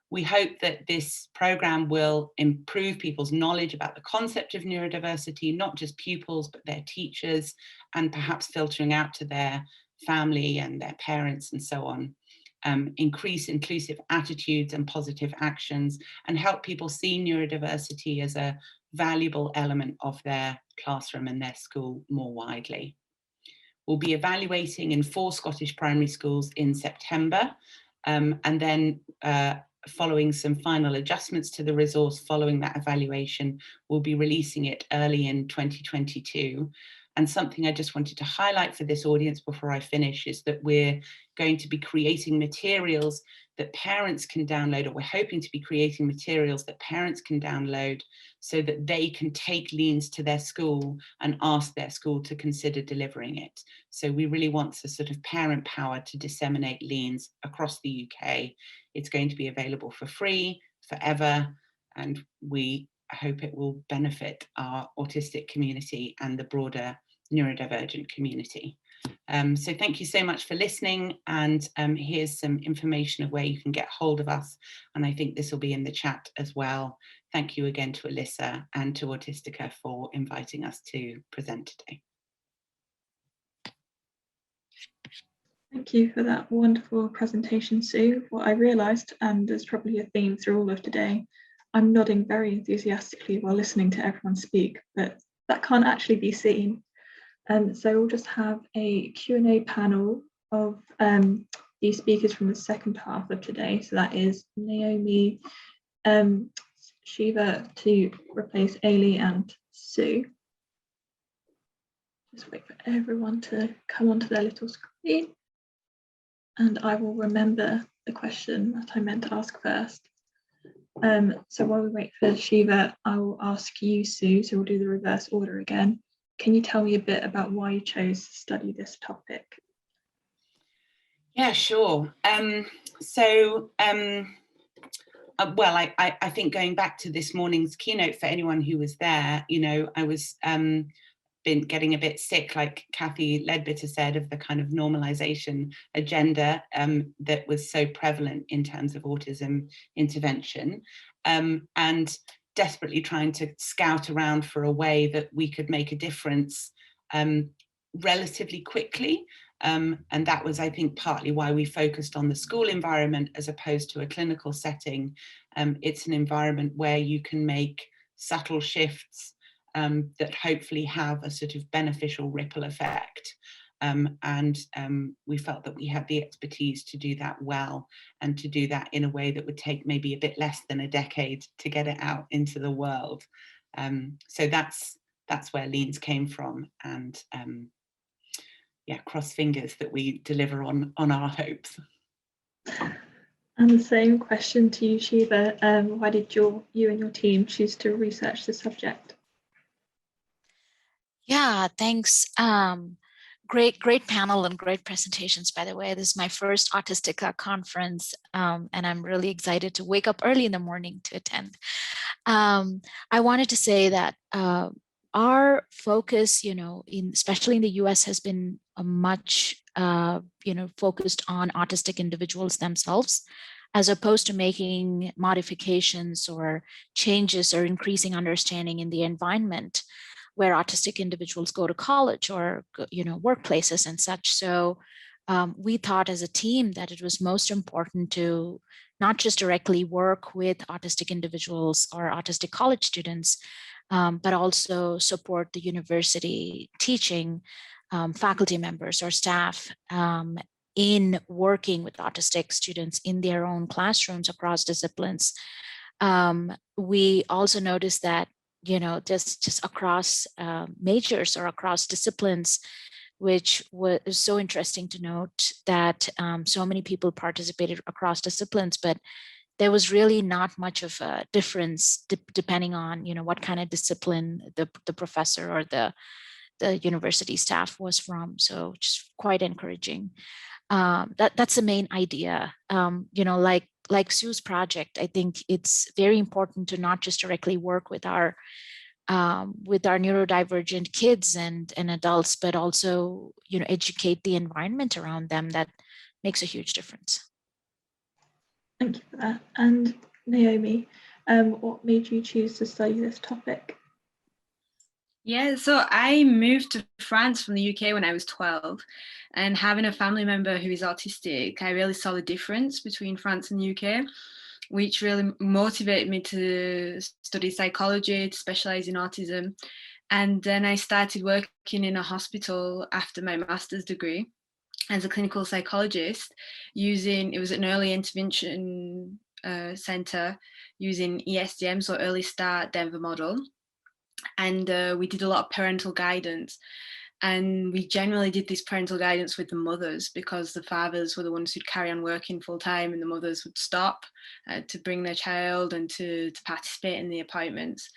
We hope that this programme will improve people's knowledge about the concept of neurodiversity, not just pupils, but their teachers, and perhaps filtering out to their family and their parents and so on. Increase inclusive attitudes and positive actions, and help people see neurodiversity as a valuable element of their classroom and their school more widely. We'll be evaluating in 4 Scottish primary schools in September, And then following some final adjustments to the resource following that evaluation, we'll be releasing it early in 2022. And something I just wanted to highlight for this audience before I finish is that we're going to be creating materials that parents can download, or we're hoping to be creating materials that parents can download so that they can take Leans to their school and ask their school to consider delivering it. So we really want the sort of parent power to disseminate Leans across the UK. It's going to be available for free, forever, and we hope it will benefit our autistic community and the broader neurodivergent community. So thank you so much for listening, and here's some information of where you can get hold of us, and I think this will be in the chat as well. Thank you again to Alyssa and to Autistica for inviting us to present today. Thank you for that wonderful presentation, Sue. What I realised, and there's probably a theme through all of today, I'm nodding very enthusiastically while listening to everyone speak, but that can't actually be seen. So we'll just have a Q&A panel of the speakers from the second half of today. So that is Naomi, Shiva to replace Eilidh and Sue. Just wait for everyone to come onto their little screen. And I will remember the question that I meant to ask first. So while we wait for Shiva, I will ask you, Sue, so we'll do the reverse order again. Can you tell me a bit about why you chose to study this topic? Yeah, sure. Well, I think going back to this morning's keynote, for anyone who was there, you know, I was been getting a bit sick, like Kathy Leadbitter said, of the kind of normalization agenda that was so prevalent in terms of autism intervention, and desperately trying to scout around for a way that we could make a difference relatively quickly. And that was, I think, partly why we focused on the school environment as opposed to a clinical setting. It's an environment where you can make subtle shifts that hopefully have a sort of beneficial ripple effect. We felt that we had the expertise to do that well, and to do that in a way that would take maybe a bit less than a decade to get it out into the world. So that's where Leans came from, and yeah, cross fingers that we deliver on our hopes. And the same question to you, Shiva. Why did you and your team choose to research the subject? Yeah, thanks. Great panel and great presentations, by the way. This is my first Autistica conference, and I'm really excited to wake up early in the morning to attend. I wanted to say that our focus, you know, especially in the US, has been much, focused on autistic individuals themselves, as opposed to making modifications or changes or increasing understanding in the environment where autistic individuals go to college or, workplaces and such. So we thought as a team that it was most important to not just directly work with autistic individuals or autistic college students, but also support the university teaching faculty members or staff in working with autistic students in their own classrooms across disciplines. We also noticed that, just across majors or across disciplines, which was so interesting to note that so many people participated across disciplines, but there was really not much of a difference depending on, what kind of discipline the professor or the university staff was from. So just quite encouraging. That's the main idea. Like Sue's project, I think it's very important to not just directly work with our neurodivergent kids and adults, but also, educate the environment around them. That makes a huge difference. Thank you for that. And Naomi, what made you choose to study this topic? Yeah, so I moved to France from the UK when I was 12, and having a family member who is autistic, I really saw the difference between France and the UK, which really motivated me to study psychology, to specialise in autism. And then I started working in a hospital after my master's degree. as a clinical psychologist, it was an early intervention centre using ESDM, so Early Start Denver model. And we did a lot of parental guidance. And we generally did this parental guidance with the mothers, because the fathers were the ones who'd carry on working full time, and the mothers would stop to bring their child and to participate in the appointments.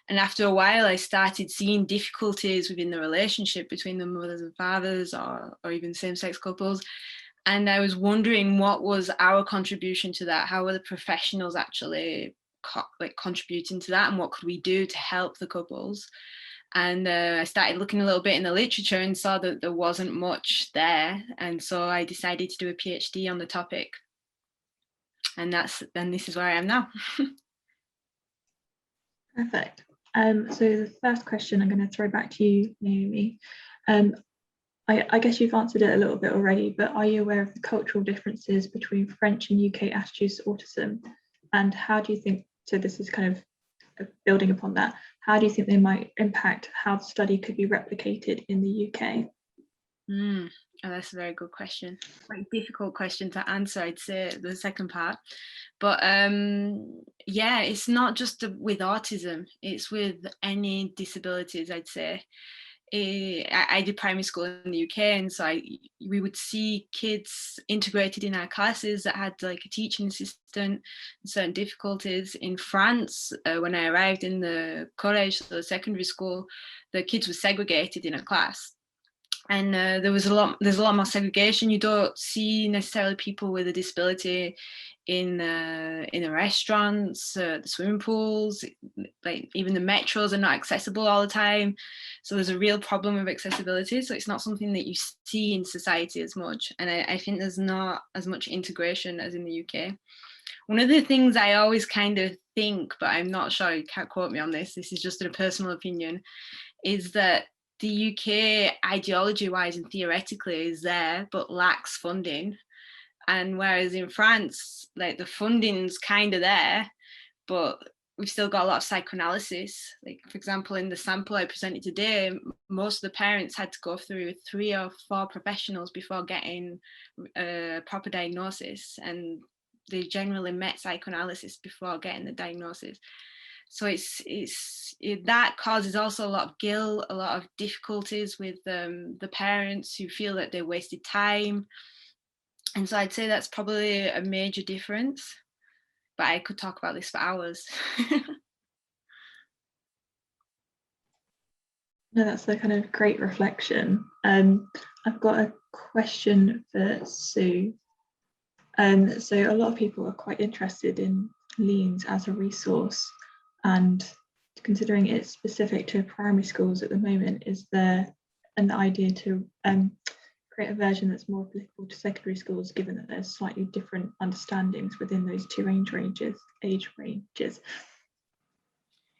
And after a while, I started seeing difficulties within the relationship between the mothers and fathers, or even same-sex couples. And I was wondering, what was our contribution to that? How were the professionals actually contributing to that, and what could we do to help the couples? And I started looking a little bit in the literature and saw that there wasn't much there. And so I decided to do a PhD on the topic. And this is where I am now. Perfect. So the first question I'm going to throw back to you, Naomi. I guess you've answered it a little bit already, but are you aware of the cultural differences between French and UK attitudes to autism? And how do you think, so this is kind of building upon that, how do you think they might impact how the study could be replicated in the UK? Oh, that's a very good question. Quite a difficult question to answer, I'd say, the second part. But yeah, it's not just with autism, it's with any disabilities, I'd say. I did primary school in the UK, and so we would see kids integrated in our classes that had like a teaching assistant and certain difficulties. In France, when I arrived in the college, so the secondary school, the kids were segregated in a class. And there's a lot more segregation. You don't see necessarily people with a disability in the restaurants, the swimming pools, like even the metros are not accessible all the time. So there's a real problem with accessibility. So it's not something that you see in society as much. And I think there's not as much integration as in the UK. One of the things I always kind of think, but I'm not sure, you can't quote me on this, this is just a personal opinion, is that the UK ideology-wise and theoretically is there, but lacks funding. And whereas in France, like the funding's kind of there, but we've still got a lot of psychoanalysis. Like, for example, in the sample I presented today, most of the parents had to go through 3 or 4 professionals before getting a proper diagnosis. And they generally met psychoanalysis before getting the diagnosis. So that causes also a lot of guilt, a lot of difficulties with the parents who feel that they wasted time. And so I'd say that's probably a major difference, but I could talk about this for hours. No, that's a kind of great reflection. I've got a question for Sue. So a lot of people are quite interested in Leans as a resource, and considering it's specific to primary schools at the moment, is there an idea to create a version that's more applicable to secondary schools, given that there's slightly different understandings within those two age ranges?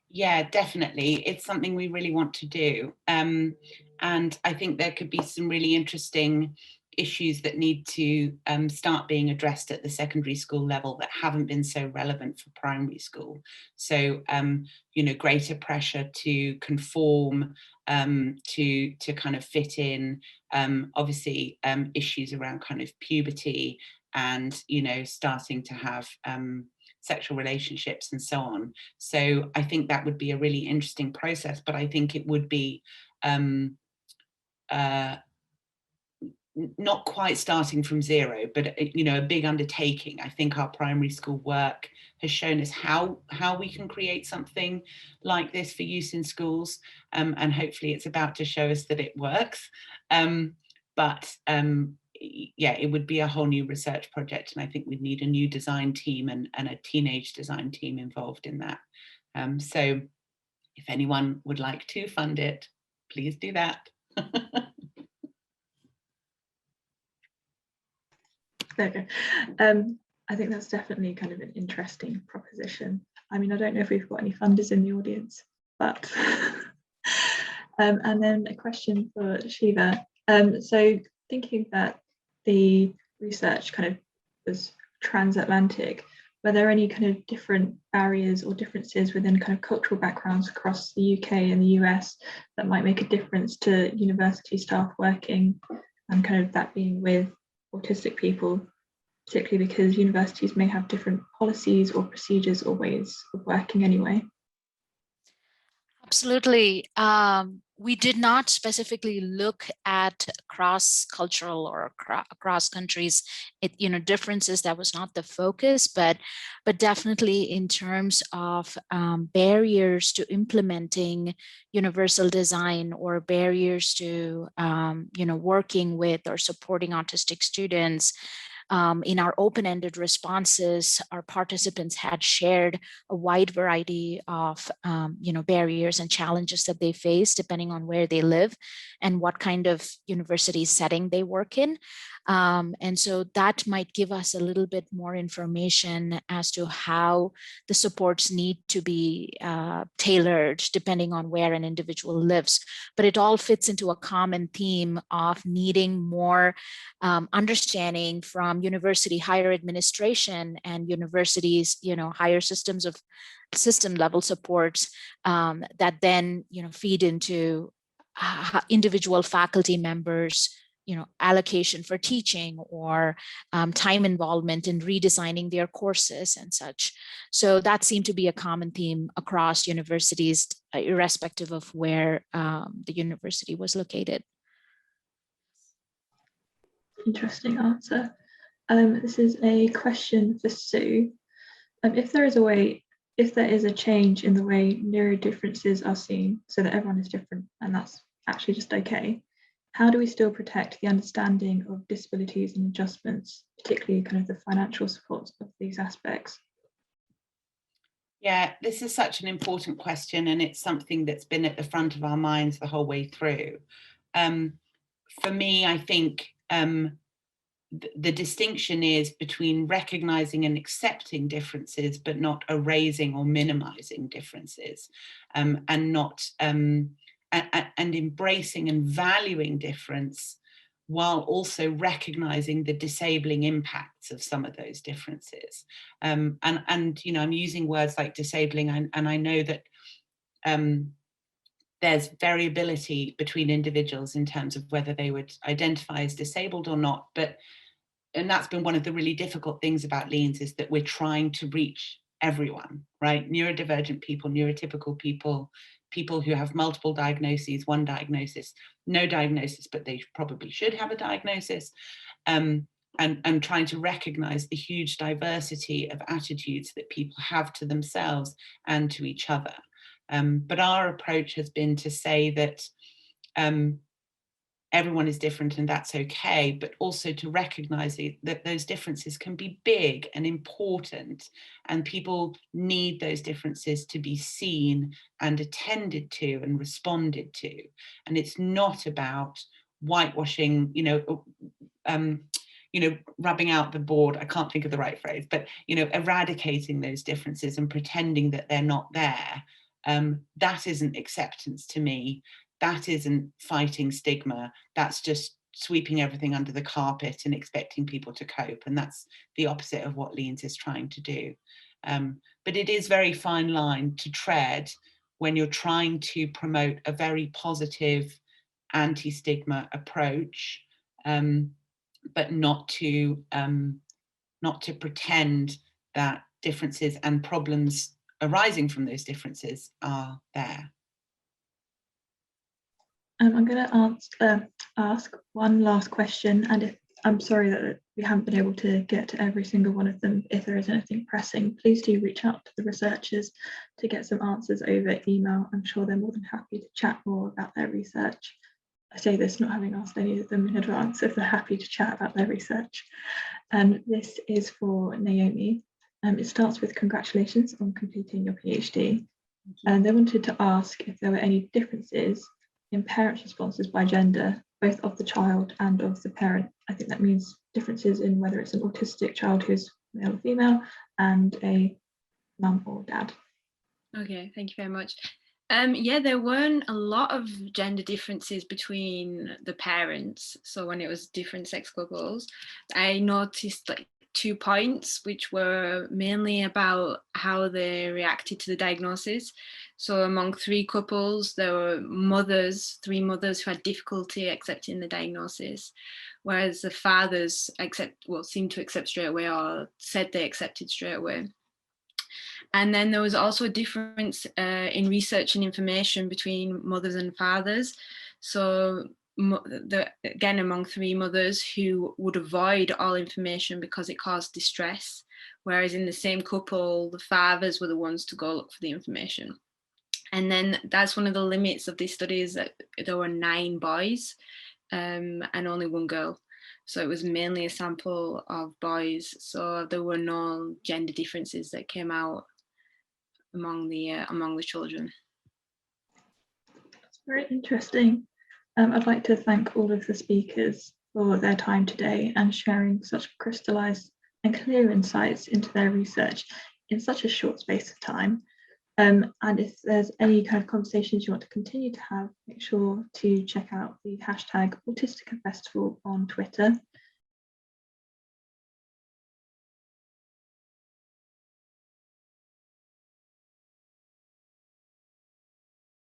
Yeah, definitely. It's something we really want to do. And I think there could be some really interesting issues that need to start being addressed at the secondary school level that haven't been so relevant for primary school. So, greater pressure to conform, to kind of fit in, obviously issues around kind of puberty and, starting to have sexual relationships and so on. So I think that would be a really interesting process, but I think it would be not quite starting from zero, but a big undertaking. I think our primary school work has shown us how we can create something like this for use in schools, and hopefully it's about to show us that it works. Yeah, it would be a whole new research project, and I think we'd need a new design team and a teenage design team involved in that. So if anyone would like to fund it, please do that. Okay. I think that's definitely kind of an interesting proposition. I mean, I don't know if we've got any funders in the audience, but and then a question for Shiva. So thinking that the research kind of was transatlantic, were there any kind of different barriers or differences within kind of cultural backgrounds across the UK and the US that might make a difference to university staff working and kind of that being with autistic people, particularly because universities may have different policies or procedures or ways of working anyway? Absolutely. We did not specifically look at cross-cultural or across countries, differences. That was not the focus, but definitely in terms of barriers to implementing universal design or barriers to working with or supporting autistic students. In our open-ended responses, our participants had shared a wide variety of barriers and challenges that they face depending on where they live and what kind of university setting they work in. And so that might give us a little bit more information as to how the supports need to be tailored depending on where an individual lives. But it all fits into a common theme of needing more understanding from university higher administration and universities, higher system level supports that then, feed into individual faculty members, allocation for teaching or time involvement in redesigning their courses and such. So that seemed to be a common theme across universities, irrespective of where the university was located. Interesting answer. This is a question for Sue. If there is a change in the way neurodifferences are seen, so that everyone is different and that's actually just okay, how do we still protect the understanding of disabilities and adjustments, particularly kind of the financial supports of these aspects? Yeah, this is such an important question, and it's something that's been at the front of our minds the whole way through. For me, I think the distinction is between recognizing and accepting differences, but not erasing or minimizing differences, and embracing and valuing difference, while also recognizing the disabling impacts of some of those differences. I'm using words like disabling, and I know that there's variability between individuals in terms of whether they would identify as disabled or not, and that's been one of the really difficult things about LEANS, is that we're trying to reach everyone, right? Neurodivergent people, neurotypical people, people who have multiple diagnoses, one diagnosis, no diagnosis, but they probably should have a diagnosis, and trying to recognize the huge diversity of attitudes that people have to themselves and to each other. But our approach has been to say that everyone is different and that's okay, but also to recognize that those differences can be big and important, and people need those differences to be seen and attended to and responded to. And it's not about whitewashing, rubbing out the board, I can't think of the right phrase, but, eradicating those differences and pretending that they're not there. That isn't acceptance to me. That isn't fighting stigma. That's just sweeping everything under the carpet and expecting people to cope. And that's the opposite of what LEANS is trying to do. But it is very fine line to tread when you're trying to promote a very positive anti-stigma approach, but not to pretend that differences and problems arising from those differences are there. I'm going to ask one last question, and I'm sorry that we haven't been able to get to every single one of them. If there is anything pressing, please do reach out to the researchers to get some answers over email. I'm sure they're more than happy to chat more about their research. I say this not having asked any of them in advance if they're happy to chat about their research. This is for Naomi. It starts with congratulations on completing your PhD. And they wanted to ask if there were any differences in parents' responses by gender, both of the child and of the parent. I think that means differences in whether it's an autistic child who's male or female and a mum or dad. Okay, thank you very much. Yeah, there weren't a lot of gender differences between the parents. So when it was different sex couples, I noticed like 2 points, which were mainly about how they reacted to the diagnosis. So among 3 couples, there were 3 mothers who had difficulty accepting the diagnosis, whereas the fathers seemed to accept straight away, or said they accepted straight away. And then there was also a difference in research and information between mothers and fathers. So again, among 3 mothers who would avoid all information because it caused distress, whereas in the same couple, the fathers were the ones to go look for the information. And then that's one of the limits of this study, is that there were 9 boys and only 1 girl. So it was mainly a sample of boys. So there were no gender differences that came out among the children. That's very interesting. I'd like to thank all of the speakers for their time today and sharing such crystallized and clear insights into their research in such a short space of time. And if there's any kind of conversations you want to continue to have, make sure to check out the hashtag Autistica Festival on Twitter.